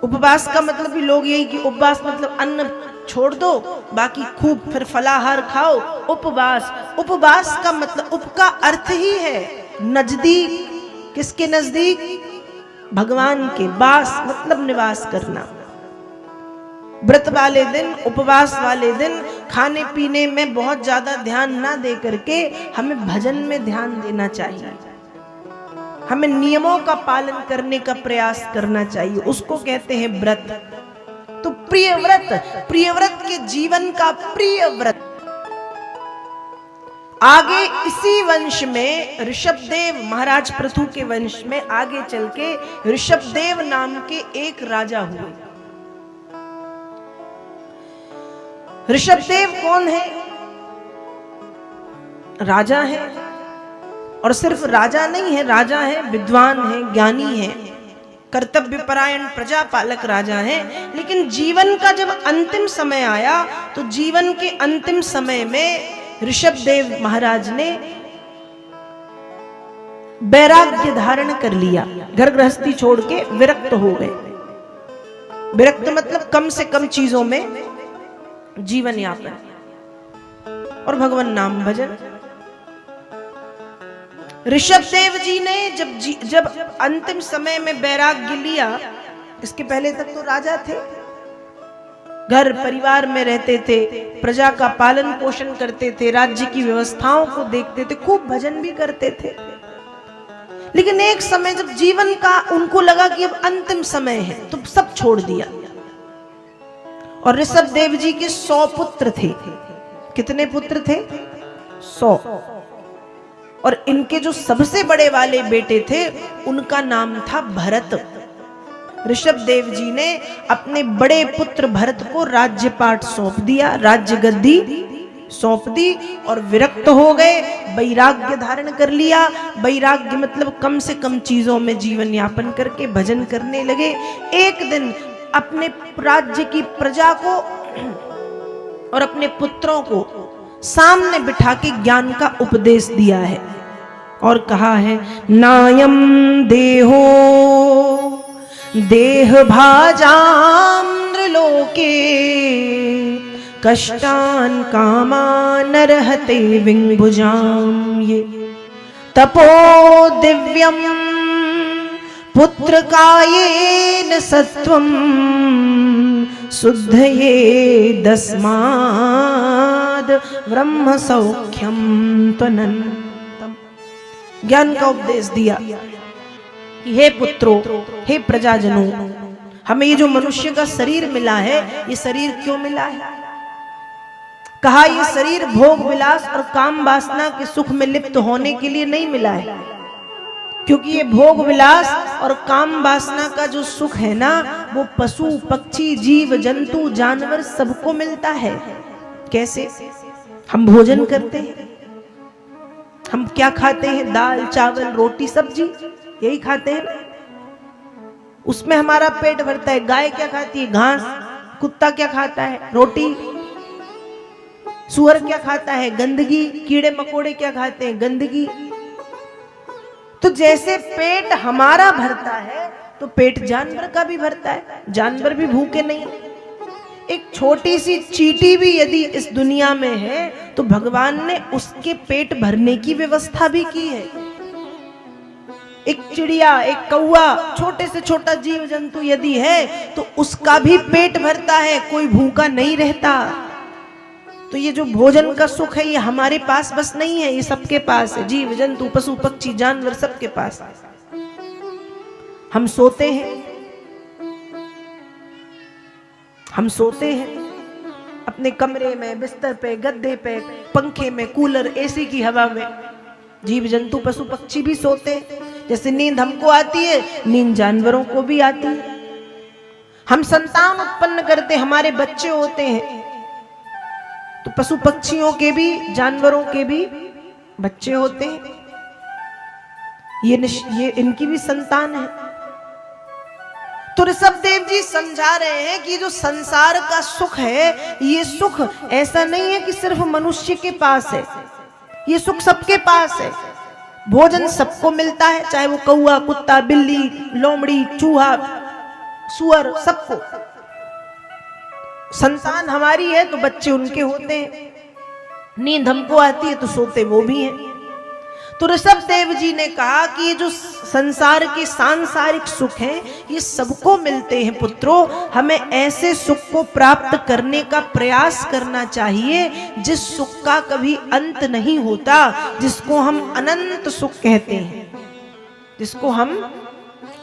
उपवास का मतलब भी लोग यही कि उपवास मतलब अन्न छोड़ दो, बाकी खूब फिर फलाहार खाओ, उपवास। उपवास का मतलब, उप का अर्थ ही है नजदीक। किसके नजदीक? भगवान के। वास मतलब निवास करना। व्रत वाले दिन, उपवास वाले दिन खाने पीने में बहुत ज्यादा ध्यान ना दे करके हमें भजन में ध्यान देना चाहिए। हमें नियमों का पालन करने का प्रयास करना चाहिए, उसको कहते हैं व्रत। तो प्रिय व्रत, प्रिय व्रत के जीवन का प्रिय व्रत। आगे इसी वंश में ऋषभदेव महाराज पृथु के वंश में आगे चल के ऋषभदेव नाम के एक राजा हुए। ऋषभदेव कौन है? राजा है, और सिर्फ राजा नहीं है, राजा है, विद्वान है, ज्ञानी है, कर्तव्य परायण प्रजापालक राजा है। लेकिन जीवन का जब अंतिम समय आया तो जीवन के अंतिम समय में ऋषभदेव महाराज ने वैराग्य धारण कर लिया, घर गृहस्थी छोड़ के विरक्त हो गए। विरक्त मतलब कम से कम चीजों में जीवन यापन और भगवान नाम भजन। ऋषभदेव जी ने जब अंतिम समय में वैराग्य लिया, इसके पहले तक तो राजा थे, घर परिवार में रहते थे, प्रजा का पालन पोषण करते थे, राज्य की व्यवस्थाओं को देखते थे, खूब भजन भी करते थे। लेकिन एक समय जब जीवन का उनको लगा कि अब अंतिम समय है तो सब छोड़ दिया। और ऋषभदेव जी के 100 पुत्र थे। कितने पुत्र थे? 100। और इनके जो सबसे बड़े वाले बेटे थे उनका नाम था भरत। ऋषभदेव जी ने अपने बड़े पुत्र भरत को राज्यपाट सौंप दिया, राज्य गद्दी सौंप दी और विरक्त हो गए, वैराग्य धारण कर लिया। वैराग्य मतलब कम से कम चीजों में जीवन यापन करके भजन करने लगे। एक दिन अपने राज्य की प्रजा को और अपने पुत्रों को सामने बिठा के ज्ञान का उपदेश दिया है और कहा है, नायम देहो देह भाजाम्र लोके कष्टान कामान रहते विंभुजाम। ये तपो दिव्यम पुत्र कायेन सत्वम शुद्धये दस्माद ब्रह्म सौख्यम त्वनन्तम। ज्ञान का उपदेश दिया कि हे पुत्रों, हे प्रजाजनों, हमें ये जो मनुष्य का शरीर मिला है, ये शरीर क्यों मिला है? कहा ये शरीर भोग विलास और काम वासना के सुख में लिप्त होने के लिए नहीं मिला है, क्योंकि ये भोग विलास और काम वासना का जो सुख है ना, वो पशु पक्षी जीव जंतु जानवर सबको मिलता है। कैसे? हम भोजन करते हैं, हम क्या खाते हैं? दाल चावल रोटी सब्जी, यही खाते हैं। उसमें हमारा पेट भरता है। गाय क्या खाती है? घास। कुत्ता क्या खाता है? रोटी। सुअर क्या खाता है? गंदगी। कीड़े मकोड़े क्या खाते हैं? गंदगी। तो जैसे पेट हमारा भरता है तो पेट जानवर का भी भरता है। जानवर भी भूखे नहीं। एक छोटी सी चींटी भी यदि इस दुनिया में है तो भगवान ने उसके पेट भरने की व्यवस्था भी की है। एक चिड़िया, एक कौवा, छोटे से छोटा जीव जंतु यदि है तो उसका भी पेट भरता है, कोई भूखा नहीं रहता। तो ये जो भोजन का सुख है ये हमारे पास बस नहीं है, ये सबके पास है। जीव जंतु पशु पक्षी जानवर सबके पास है। हम सोते हैं, हम सोते हैं अपने कमरे में, बिस्तर पे, गद्दे पे, पंखे में, कूलर एसी की हवा में। जीव जंतु पशु पक्षी भी सोते हैं। जैसे नींद हमको आती है, नींद जानवरों को भी आती है। हम संतान उत्पन्न करते, हमारे बच्चे होते हैं, तो पशु पक्षियों के भी जानवरों के भी बच्चे होते हैं। ये इनकी भी संतान है। तो ऋषभदेव जी समझा रहे हैं कि जो संसार का सुख है, ये सुख ऐसा नहीं है कि सिर्फ मनुष्य के पास है, ये सुख सबके पास है। भोजन सबको मिलता है, चाहे वो कौआ, कुत्ता, बिल्ली, लोमड़ी, चूहा, सुअर, सबको। संतान हमारी है तो बच्चे उनके होते हैं। नींद हमको आती है तो सोते वो भी हैं। तो ऋषभदेव जी ने कहा कि ये जो संसार के सांसारिक सुख हैं ये सबको मिलते हैं पुत्रों। हमें ऐसे सुख को प्राप्त करने का प्रयास करना चाहिए जिस सुख का कभी अंत नहीं होता, जिसको हम अनंत सुख कहते हैं, जिसको हम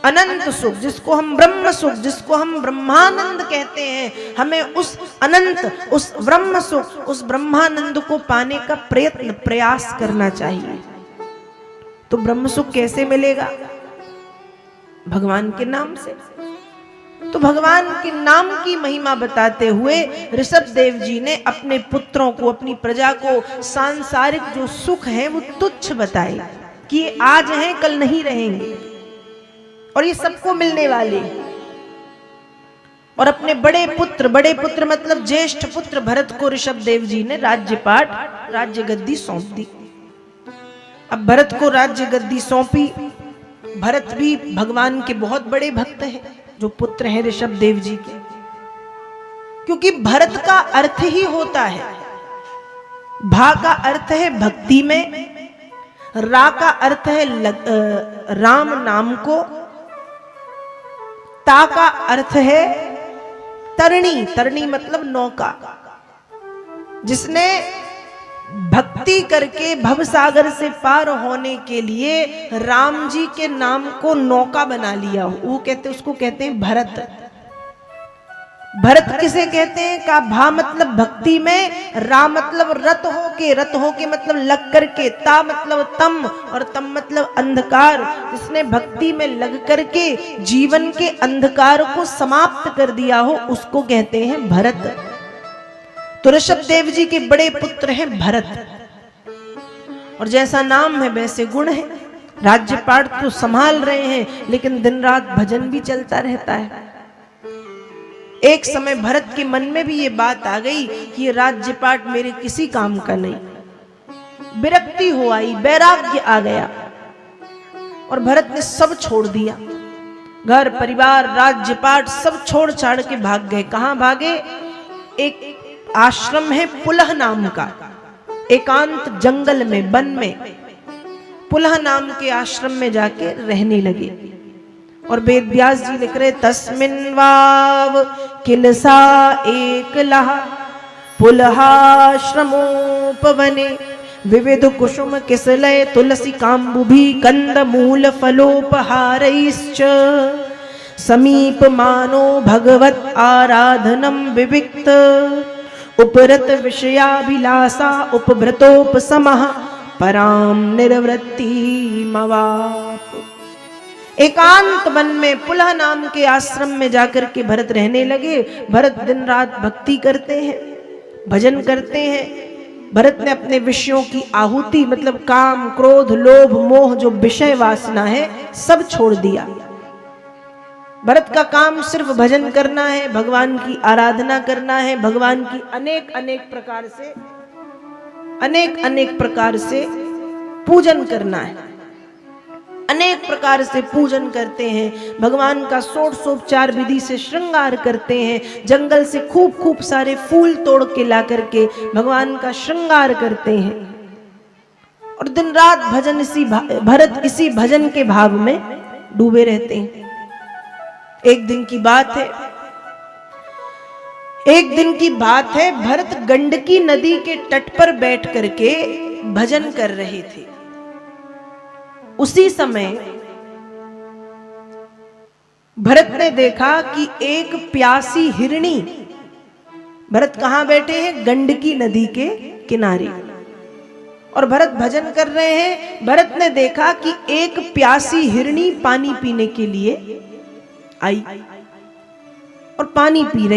अनंत सुख, जिसको हम ब्रह्म सुख, जिसको हम ब्रह्मानंद कहते हैं। हमें उस अनंत, उस ब्रह्म सुख, उस ब्रह्मानंद को पाने का प्रयत्न प्रयास करना चाहिए। तो ब्रह्म सुख कैसे मिलेगा? भगवान के नाम से। तो भगवान के नाम की महिमा बताते हुए ऋषभदेव जी ने अपने पुत्रों को, अपनी प्रजा को सांसारिक जो सुख है वो तुच्छ बताए कि ये आज हैं कल नहीं रहेंगे और ये सबको मिलने वाले। और अपने बड़े पुत्र मतलब ज्येष्ठ पुत्र भरत को ऋषभदेव जी ने राज्यपाठ, राज्य गद्दी सौंप दी। अब भरत को राज्य गद्दी सौंपी। भरत भी भगवान के बहुत बड़े भक्त हैं, जो पुत्र हैं ऋषभदेव जी के। क्योंकि भरत का अर्थ ही होता है, भा का अर्थ है भक्ति में, रा का अर्थ है राम नाम को, ता का अर्थ है तरणी, तरणी मतलब नौका। जिसने भक्ति करके भवसागर से पार होने के लिए राम जी के नाम को नौका बना लिया हो, वो कहते, उसको कहते हैं भरत। भरत किसे कहते हैं? का भा मतलब भक्ति में, रा मतलब रत होके मतलब लग करके, ता मतलब तम और तम मतलब अंधकार। जिसने भक्ति में लग करके जीवन के अंधकार को समाप्त कर दिया हो, उसको कहते हैं भरत। तो ऋषभदेव जी के बड़े पुत्र हैं भरत, और जैसा नाम है वैसे गुण है। राज्यपाठ तो संभाल रहे हैं, लेकिन दिन रात भजन भी चलता रहता है। एक समय भरत के मन में भी ये बात आ गई कि ये राज्यपाट मेरे किसी काम का नहीं, विरक्ति हो आई, वैराग्य आ गया और भरत ने सब छोड़ दिया, घर परिवार राज्यपाट सब छोड़ छाड़ के भाग गए। कहां भागे? एक आश्रम है पुलह नाम का, एकांत जंगल में, वन में, पुलह नाम के आश्रम में जाके रहने लगे। और वेद व्यास जी लिख रहे, तस्मिन् वाव किलसा एकलः पुलहाश्रमोपवने विविध कुसुम किसलय तुलसी काम्बुभि कंद मूल फलोपहारैश्च समीप मानो भगवत आराधनम विविक्त उपरत विषयाभिलाषा उपभृतोपसमः पराम निर्वृत्ति मवाप। एकांत वन में पुलह नाम के आश्रम में जाकर के भरत रहने लगे। भरत दिन रात भक्ति करते हैं, भजन करते हैं। भरत ने अपने विषयों की आहुति मतलब काम क्रोध लोभ मोह जो विषय वासना है सब छोड़ दिया। भरत का काम सिर्फ भजन करना है, भगवान की आराधना करना है, भगवान की अनेक अनेक प्रकार से पूजन करना है। अनेक प्रकार से पूजन करते हैं, भगवान का षोडशोपचार विधि से श्रृंगार करते हैं, जंगल से खूब खूब सारे फूल तोड़ के ला करके भगवान का श्रृंगार करते हैं और दिन रात भरत इसी भजन के भाव में डूबे रहते हैं। एक दिन की बात है, भरत गंडकी नदी के तट पर बैठ करके भजन कर रहे थे। उसी समय भरत ने देखा कि एक प्यासी हिरणी, भरत कहां बैठे हैं? गंडकी नदी के किनारे, और भरत भजन कर रहे हैं। भरत ने देखा कि एक प्यासी हिरणी पानी पीने के लिए आई और पानी पी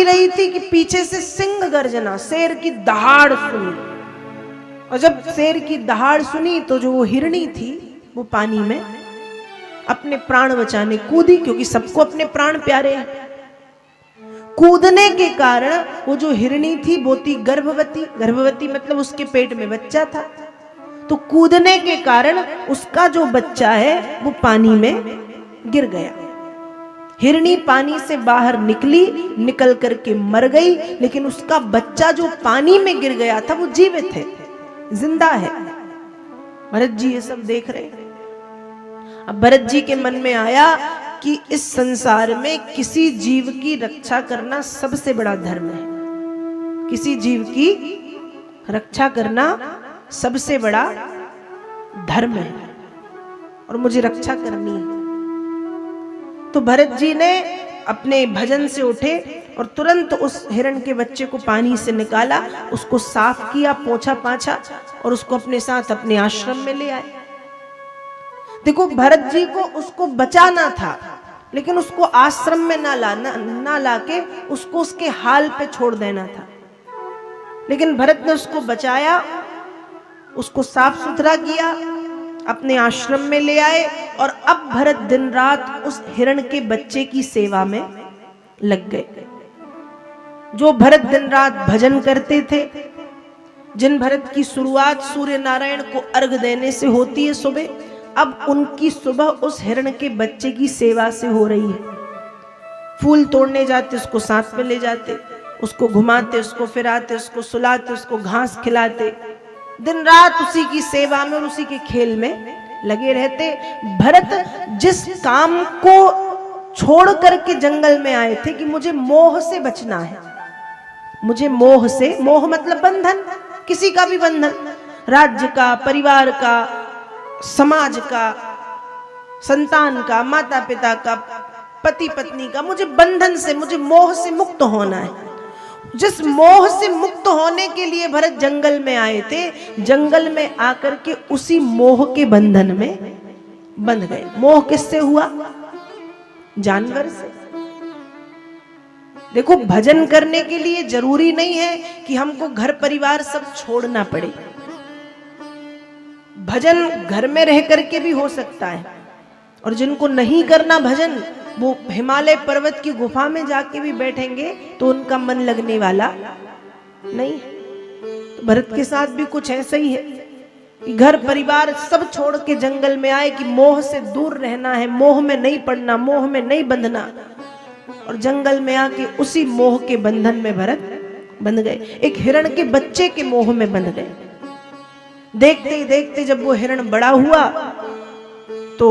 रही थी कि पीछे से सिंह गर्जना, शेर की दहाड़ सुनी। और जब शेर की दहाड़ सुनी तो जो वो हिरणी थी वो पानी में अपने प्राण बचाने कूदी, क्योंकि सबको अपने प्राण प्यारे हैं। कूदने के कारण वो जो हिरणी थी वो थी गर्भवती मतलब उसके पेट में बच्चा था। तो कूदने के कारण उसका जो बच्चा है वो पानी में गिर गया। हिरणी पानी से बाहर निकल करके मर गई, लेकिन उसका बच्चा जो पानी में गिर गया था वो जीवित है, जिंदा है। भरत जी ये सब देख रहे हैं। अब भरत जी के मन में आया कि इस संसार में किसी जीव की रक्षा करना सबसे बड़ा धर्म है। किसी जीव की रक्षा करना सबसे बड़ा धर्म है और मुझे रक्षा करनी है। तो भरत जी ने अपने भजन से उठे और तुरंत उस हिरण के बच्चे को पानी से निकाला, उसको साफ किया, पोंछा पाछा और उसको अपने साथ अपने आश्रम में ले आए। देखो, भरत जी को उसको बचाना था, लेकिन उसको आश्रम में ना लाके उसको उसके हाल पे छोड़ देना था। लेकिन भरत ने उसको बचाया, उसको साफ सुथरा किया, अपने आश्रम में ले आए और अब भरत दिन रात उस हिरण के बच्चे की सेवा में लग गए। जो भरत दिन रात भजन करते थे, जिन भरत की शुरुआत सूर्य नारायण को अर्घ देने से होती है सुबह, अब उनकी सुबह उस हिरण के बच्चे की सेवा से हो रही है। फूल तोड़ने जाते, उसको साथ में ले जाते, उसको घुमाते, उसको फिराते, उसको सुलाते, उसको घास खिलाते, दिन रात उसी की सेवा में और उसी के खेल में लगे रहते। भरत जिस काम को छोड़ करके जंगल में आए थे कि मुझे मोह से बचना है, मुझे मोह मतलब बंधन, किसी का भी बंधन, राज्य का, परिवार का, समाज का, संतान का, माता पिता का, पति पत्नी का, मुझे बंधन से, मुझे मोह से मुक्त होना है। जिस मोह से मुक्त होने के लिए भरत जंगल में आए थे, जंगल में आकर के उसी मोह के बंधन में बंध गए। मोह किससे हुआ? जानवर से। देखो, भजन करने के लिए जरूरी नहीं है कि हमको घर परिवार सब छोड़ना पड़े। भजन घर में रह करके भी हो सकता है, और जिनको नहीं करना भजन वो हिमालय पर्वत की गुफा में जाके भी बैठेंगे तो उनका मन लगने वाला नहीं। तो भरत के साथ भी कुछ ऐसा ही है कि घर परिवार सब छोड़ के जंगल में आए कि मोह से दूर रहना है, मोह में नहीं पड़ना, मोह में नहीं बंधना। और जंगल में आके उसी मोह के बंधन में भरत बंध गए, एक हिरण के बच्चे के मोह में बंध गए। देखते ही देखते जब वो हिरण बड़ा हुआ तो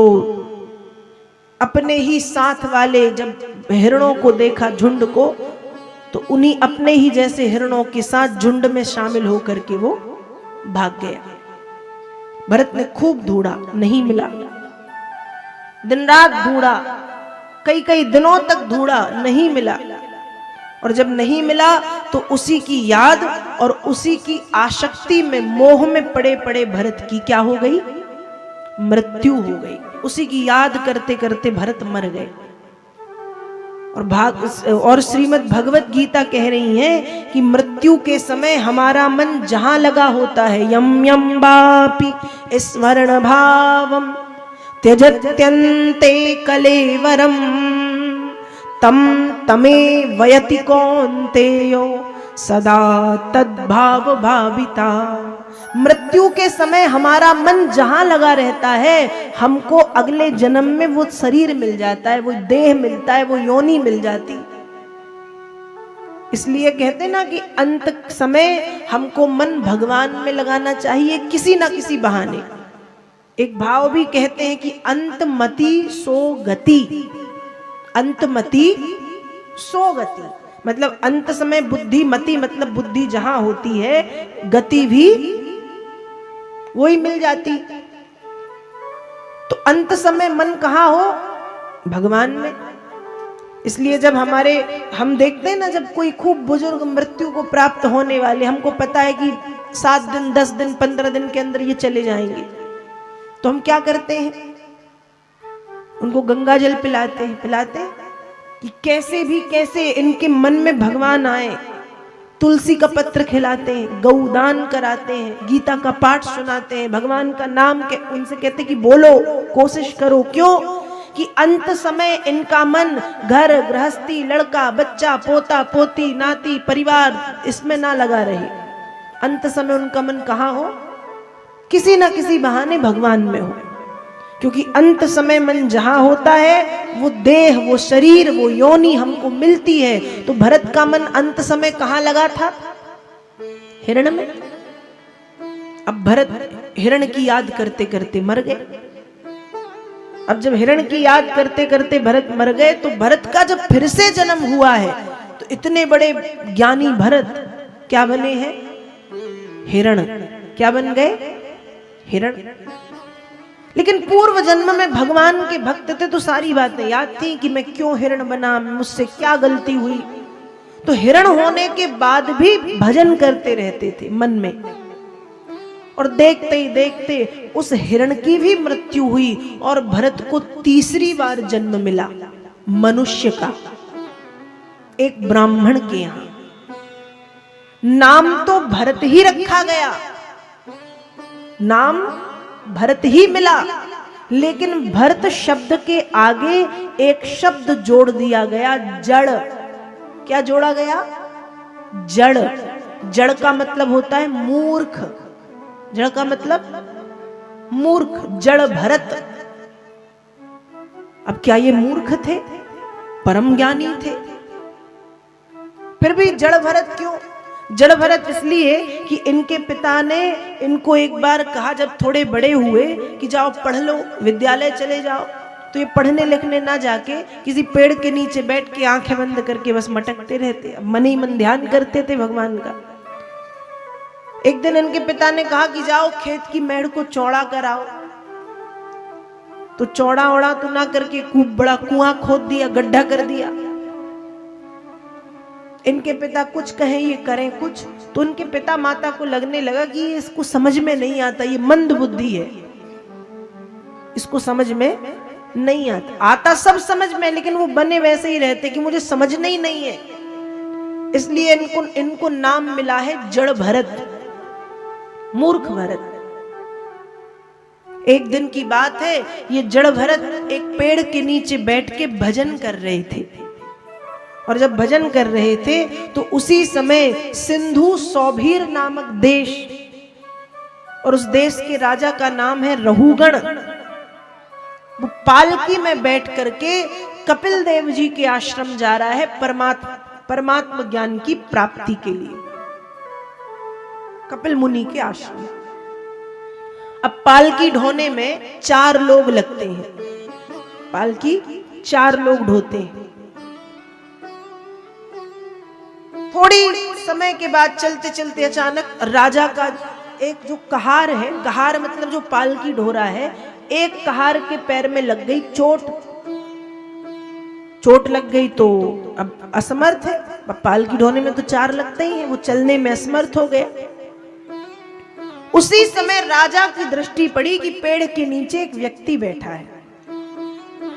अपने ही साथ वाले जब हिरणों को देखा, झुंड को, तो उन्हीं अपने ही जैसे हिरणों के साथ झुंड में शामिल होकर के वो भाग गया। भरत ने खूब ढूंढा, नहीं मिला, दिन रात ढूंढा, कई कई दिनों तक ढूंढा, नहीं मिला। और जब नहीं मिला तो उसी की याद और उसी की आसक्ति में, मोह में पड़े पड़े भरत की क्या हो गई? मृत्यु हो गई। उसी की याद करते करते भरत मर गए। और श्रीमद् भगवत गीता कह रही है कि मृत्यु के समय हमारा मन जहां लगा होता है, यम यम वापि स्मरण भावम त्यजत्यन्ते कलेवरम तम तमे वयति कौन्तेयो सदा तद्भाव भाविता। मृत्यु के समय हमारा मन जहां लगा रहता है, हमको अगले जन्म में वो शरीर मिल जाता है, वो देह मिलता है, वो योनि मिल जाती। इसलिए कहते ना कि अंत समय हमको मन भगवान में लगाना चाहिए किसी ना किसी बहाने। एक भाव भी कहते हैं कि अंतमति सो गति, अंतमति सो गति, मतलब अंत समय बुद्धि, मति मतलब बुद्धि जहां होती है, गति भी वही मिल जाती। तो अंत समय मन कहाँ हो? भगवान में। इसलिए जब हम देखते हैं ना, जब कोई खूब बुजुर्ग मृत्यु को प्राप्त होने वाले, हमको पता है कि 7 दिन 10 दिन 15 दिन के अंदर ये चले जाएंगे, तो हम क्या करते हैं? उनको गंगा जल पिलाते हैं कि कैसे भी कैसे इनके मन में भगवान आए। तुलसी का पत्र खिलाते हैं, गौदान कराते हैं, गीता का पाठ सुनाते हैं, भगवान का नाम के उनसे कहते हैं कि बोलो, कोशिश करो। क्यों? कि अंत समय इनका मन घर गृहस्थी, लड़का बच्चा, पोता पोती, नाती परिवार, इसमें ना लगा रहे। अंत समय उनका मन कहाँ हो? किसी ना किसी बहाने भगवान में हो। क्योंकि अंत समय मन जहां होता है, वो देह, वो शरीर, वो योनि हमको मिलती है। तो भरत का मन अंत समय कहां लगा था? हिरण में। अब भरत हिरण की याद करते करते मर गए। अब जब हिरण की याद करते करते भरत मर गए, तो भरत का जब फिर से जन्म हुआ है, तो इतने बड़े ज्ञानी भरत क्या बने हैं? हिरण। क्या बन गए? हिरण। लेकिन पूर्व जन्म में भगवान के भक्त थे तो सारी बातें याद थी कि मैं क्यों हिरण बना, मुझसे क्या गलती हुई। तो हिरण होने के बाद भी भजन करते रहते थे मन में। और देखते ही देखते उस हिरण की भी मृत्यु हुई और भरत को तीसरी बार जन्म मिला मनुष्य का, एक ब्राह्मण के यहां। नाम तो भरत ही रखा गया, नाम भरत ही मिला, लेकिन भरत शब्द के आगे एक शब्द जोड़ दिया गया, जड़। क्या जोड़ा गया? जड़। जड़ का मतलब होता है मूर्ख। जड़ का मतलब मूर्ख, जड़ भरत। अब क्या ये मूर्ख थे? परम ज्ञानी थे। फिर भी जड़ भरत क्यों? जड़ भरत इसलिए कि इनके पिता ने इनको एक बार कहा, जब थोड़े बड़े हुए, कि जाओ पढ़ लो, विद्यालय चले जाओ। तो ये पढ़ने लिखने ना जाके किसी पेड़ के नीचे बैठ के आंखें बंद करके बस मटकते रहते, मन ही मन ध्यान करते थे भगवान का। एक दिन इनके पिता ने कहा कि जाओ खेत की मेड़ को चौड़ा कराओ। तो चौड़ा ओड़ा तो ना करके खूब बड़ा कुआं खोद दिया, गड्ढा कर दिया। इनके पिता कुछ कहें, ये करें कुछ। तो उनके पिता माता को लगने लगा कि ये इसको समझ में नहीं आता, ये मंद बुद्धि है, इसको समझ में नहीं आता। आता सब समझ में, लेकिन वो बने वैसे ही रहते कि मुझे समझना ही नहीं है। इसलिए इनको नाम मिला है जड़ भरत, मूर्ख भरत। एक दिन की बात है, ये जड़ भरत एक पेड़ के नीचे बैठ के भजन कर रहे थे। और जब भजन कर रहे थे तो उसी समय सिंधु सौभीर नामक देश, और उस देश के राजा का नाम है रहुगण, वो पालकी में बैठ करके कपिल देव जी के आश्रम जा रहा है परमात्मा ज्ञान की प्राप्ति के लिए, कपिल मुनि के आश्रम। अब पालकी ढोने में 4 लोग लगते हैं, पालकी 4 लोग ढोते हैं। थोड़ी समय के बाद चलते चलते अचानक राजा का एक जो कहार है, कहार मतलब जो पालकी ढो रहा है, एक कहार के पैर में लग गई चोट लग गई तो अब असमर्थ है। अब पालकी ढोने में तो 4 लगते ही हैं, वो चलने में असमर्थ हो गया। उसी समय राजा की दृष्टि पड़ी कि पेड़ के नीचे एक व्यक्ति बैठा है।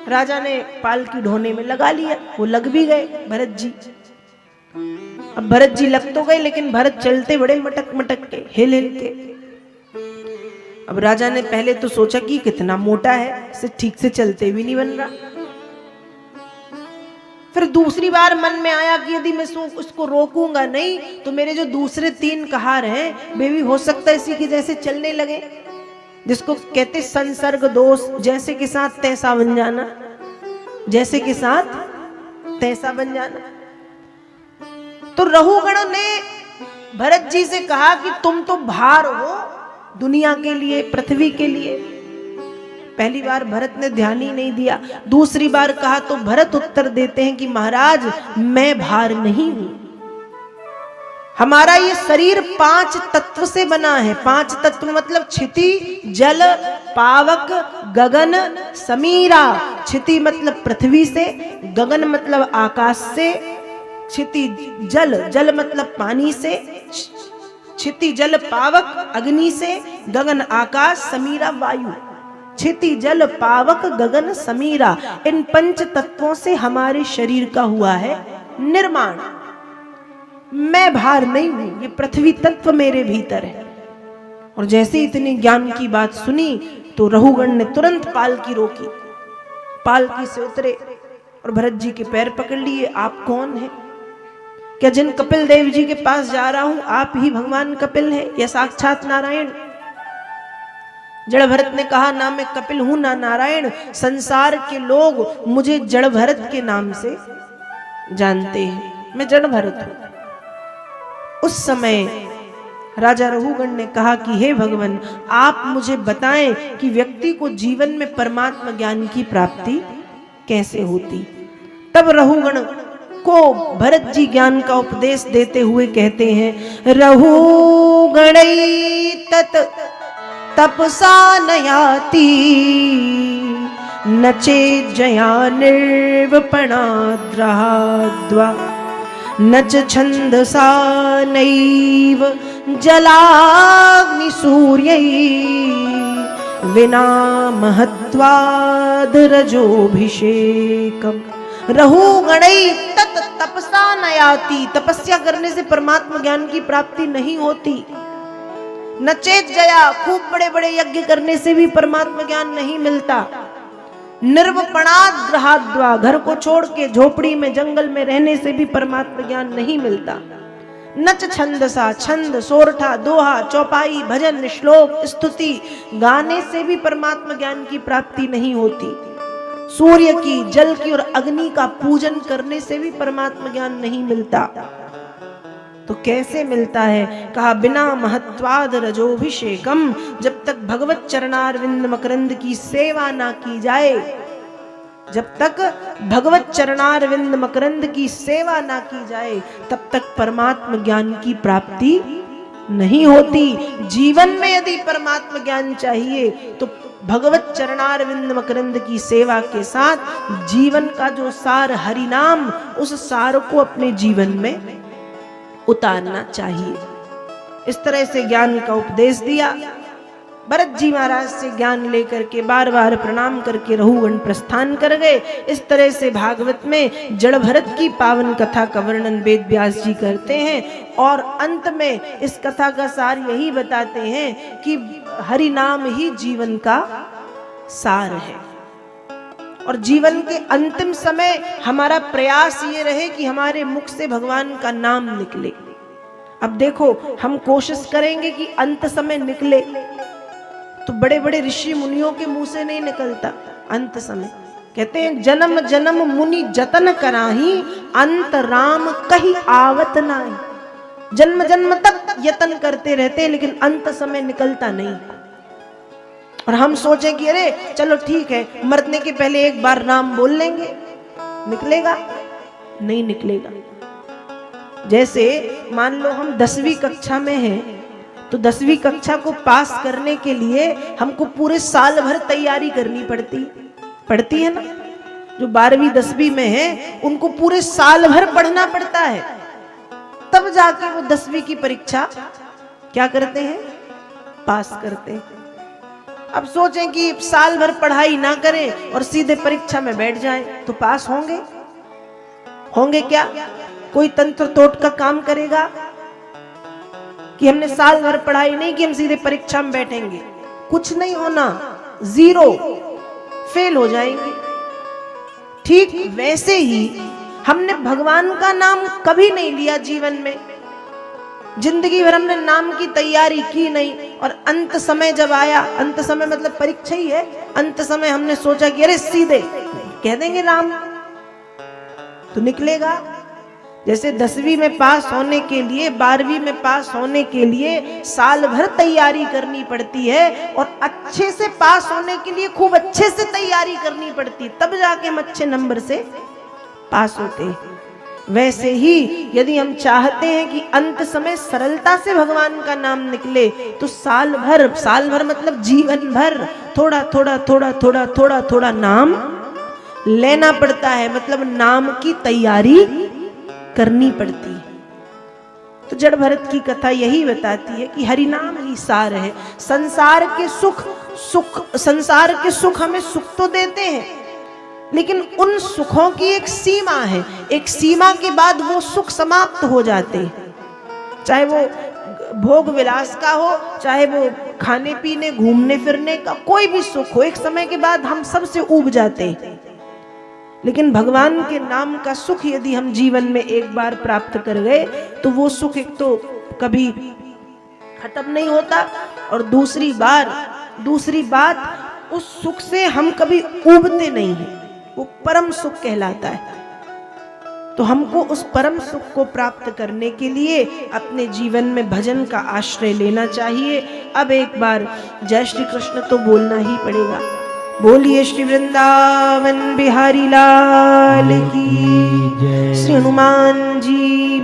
राजा ने पालकी ढोने में लगा लिया, वो लग भी गए भरत जी। अब भरत जी लग तो गए, लेकिन भरत चलते बड़े मटक मटक के, हिल हिल के। अब राजा ने पहले तो सोचा कि कितना मोटा है, इसे ठीक से चलते भी नहीं बन रहा। फिर दूसरी बार मन में आया कि यदि मैं उसको रोकूंगा नहीं तो मेरे जो दूसरे 3 कहार हैं वे भी हो सकता है इसी के जैसे चलने लगे, जिसको कहते संसर्ग दोष, जैसे के साथ तैसा बन जाना, जैसे के साथ तैसा बन जाना। तो रहुगण ने भरत जी से कहा कि तुम तो भार हो दुनिया के लिए, पृथ्वी के लिए। पहली बार भरत ने ध्यान ही नहीं दिया। दूसरी बार कहा तो भरत उत्तर देते हैं कि महाराज मैं भार नहीं हूं, हमारा ये शरीर 5 तत्व से बना है। 5 तत्व मतलब क्षिति, जल, पावक, गगन, समीरा। क्षिति मतलब पृथ्वी से, गगन मतलब आकाश से, क्षिति जल, जल मतलब पानी से, क्षिति जल पावक अग्नि से, गगन आकाश, समीरा वायु। क्षिति जल पावक गगन समीरा, इन 5 तत्वों से हमारे शरीर का हुआ है निर्माण। मैं भार नहीं हूं, ये पृथ्वी तत्व मेरे भीतर है। और जैसे इतनी ज्ञान की बात सुनी तो रहुगण ने तुरंत पालकी रोकी, पालकी से उतरे और भरत जी के पैर पकड़ लिए। आप कौन हैं? क्या जिन कपिल देव जी के पास जा रहा हूं आप ही भगवान कपिल हैं या साक्षात नारायण? जड़ भरत ने कहा ना मैं कपिल हूं ना नारायण, संसार के लोग मुझे जड़ भरत के नाम से जानते हैं, मैं जड़ भरत हूं। उस समय राजा रहुगण ने कहा कि हे भगवान आप मुझे बताएं कि व्यक्ति को जीवन में परमात्मा ज्ञान की प्राप्ति कैसे होती। तब रहुगण को भरत जी ज्ञान का उपदेश देते हुए कहते हैं, रहुगणै तत तपसा नयाति न चेज्जया निर्वपणाद्राद्वा न च छन्दसा नैव जलाग्नि सूर्यै विना महत्वाद् रजोभिषेकम्। रहुगणै तत तपसा नयाति, तपस्या करने से परमात्मा ज्ञान की प्राप्ति नहीं होती। नचेत जया, खूब बड़े बड़े यज्ञ करने से भी परमात्मा ज्ञान नहीं मिलता। निर्वपणाद् ग्रहाद्वा, घर को छोड़ के झोपड़ी में जंगल में रहने से भी परमात्मा ज्ञान नहीं मिलता। नच छंदसा, छंद, सोरठा, दोहा, चौपाई, भजन, श्लोक, स्तुति गाने से भी परमात्मा ज्ञान की प्राप्ति नहीं होती। सूर्य की, जल की और अग्नि का पूजन करने से भी परमात्मा ज्ञान नहीं मिलता। तो कैसे मिलता है? कहा बिना महत्वाद रजोभिषेकम, जब तक भगवत चरणारविंद मकरंद की सेवा ना की जाए, जब तक भगवत चरणारविंद मकरंद की सेवा ना की जाए तब तक परमात्मा ज्ञान की प्राप्ति नहीं होती। जीवन में यदि परमात्मा ज्ञान चाहिए तो भगवत चरणारविंद मकरंद की सेवा के साथ जीवन का जो सार हरिनाम, उस सार को अपने जीवन में उतारना चाहिए। इस तरह से ज्ञान का उपदेश दिया। भरत जी महाराज से ज्ञान लेकर के बार बार प्रणाम करके रहुगण प्रस्थान कर गए। इस तरह से भागवत में जड़ भरत की पावन कथा का वर्णन वेद व्यास जी करते हैं और अंत में इस कथा का सार यही बताते हैं कि हरि नाम ही जीवन का सार है। और जीवन के अंतिम समय हमारा प्रयास ये रहे कि हमारे मुख से भगवान का नाम निकले। अब देखो, हम कोशिश करेंगे कि अंत समय निकले, तो बड़े बड़े ऋषि मुनियों के मुंह से नहीं निकलता अंत समय। कहते हैं जन्म जन्म मुनि जतन कराही, अंत राम कहीं आवत नाही। जन्म जन्म तक यतन करते रहते हैं लेकिन अंत समय निकलता नहीं। और हम सोचें कि अरे चलो ठीक है, मरने के पहले एक बार नाम बोल लेंगे, निकलेगा? नहीं निकलेगा। जैसे मान लो हम 10वीं कक्षा में हैं, तो 10वीं कक्षा को पास करने के लिए हमको पूरे साल भर तैयारी करनी पड़ती है ना। जो 12वीं 10वीं में है उनको पूरे साल भर पढ़ना पड़ता है, तब जाके वो 10वीं की परीक्षा क्या करते हैं? पास करते हैं। अब सोचें कि साल भर पढ़ाई ना करें और सीधे परीक्षा में बैठ जाएं, तो पास होंगे क्या? कोई तंत्र तोट का काम करेगा कि हमने साल भर पढ़ाई नहीं की, हम सीधे परीक्षा में बैठेंगे? कुछ नहीं होना, 0, फेल हो जाएंगे। ठीक वैसे ही हमने भगवान का नाम कभी नहीं लिया जीवन में, जिंदगी भर हमने नाम की तैयारी की नहीं, और अंत समय जब आया, अंत समय मतलब परीक्षा ही है, अंत समय हमने सोचा कि अरे सीधे कह देंगे राम, तो निकलेगा। जैसे 10वीं में पास होने के लिए, 12वीं में पास होने के लिए साल भर तैयारी करनी पड़ती है, और अच्छे से पास होने के लिए खूब अच्छे से तैयारी करनी पड़ती है, तब जाके हम अच्छे नंबर से पास होते हैं। वैसे ही यदि हम चाहते हैं कि अंत समय सरलता से भगवान का नाम निकले, तो साल भर मतलब जीवन भर थोड़ा थोड़ा थोड़ा थोड़ा थोड़ा थोड़ा नाम लेना पड़ता है, मतलब नाम की तैयारी करनी पड़ती है। तो जड़ भरत की कथा यही बताती है कि हरि नाम ही सार है। संसार के सुख हमें सुख तो देते हैं, लेकिन उन सुखों की एक सीमा है। एक सीमा के बाद वो सुख समाप्त हो जाते हैं, चाहे वो भोग विलास का हो, चाहे वो खाने पीने घूमने फिरने का कोई भी सुख हो, एक समय के बाद हम सबसे ऊब जाते हैं। लेकिन भगवान के नाम का सुख यदि हम जीवन में एक बार प्राप्त कर गए, तो वो सुख एक तो कभी खत्म नहीं होता, और दूसरी बात उस सुख से हम कभी ऊबते नहीं हैं, वो परम सुख कहलाता है। तो हमको उस परम सुख को प्राप्त करने के लिए अपने जीवन में भजन का आश्रय लेना चाहिए। अब एक बार जय श्री कृष्ण तो बोलना ही पड़ेगा। बोलिए श्री वृंदावन बिहारी लाल की, श्री हनुमान जी।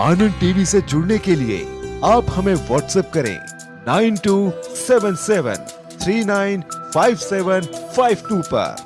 आनंद टीवी से जुड़ने के लिए आप हमें व्हाट्सएप करें 9277395752 पर।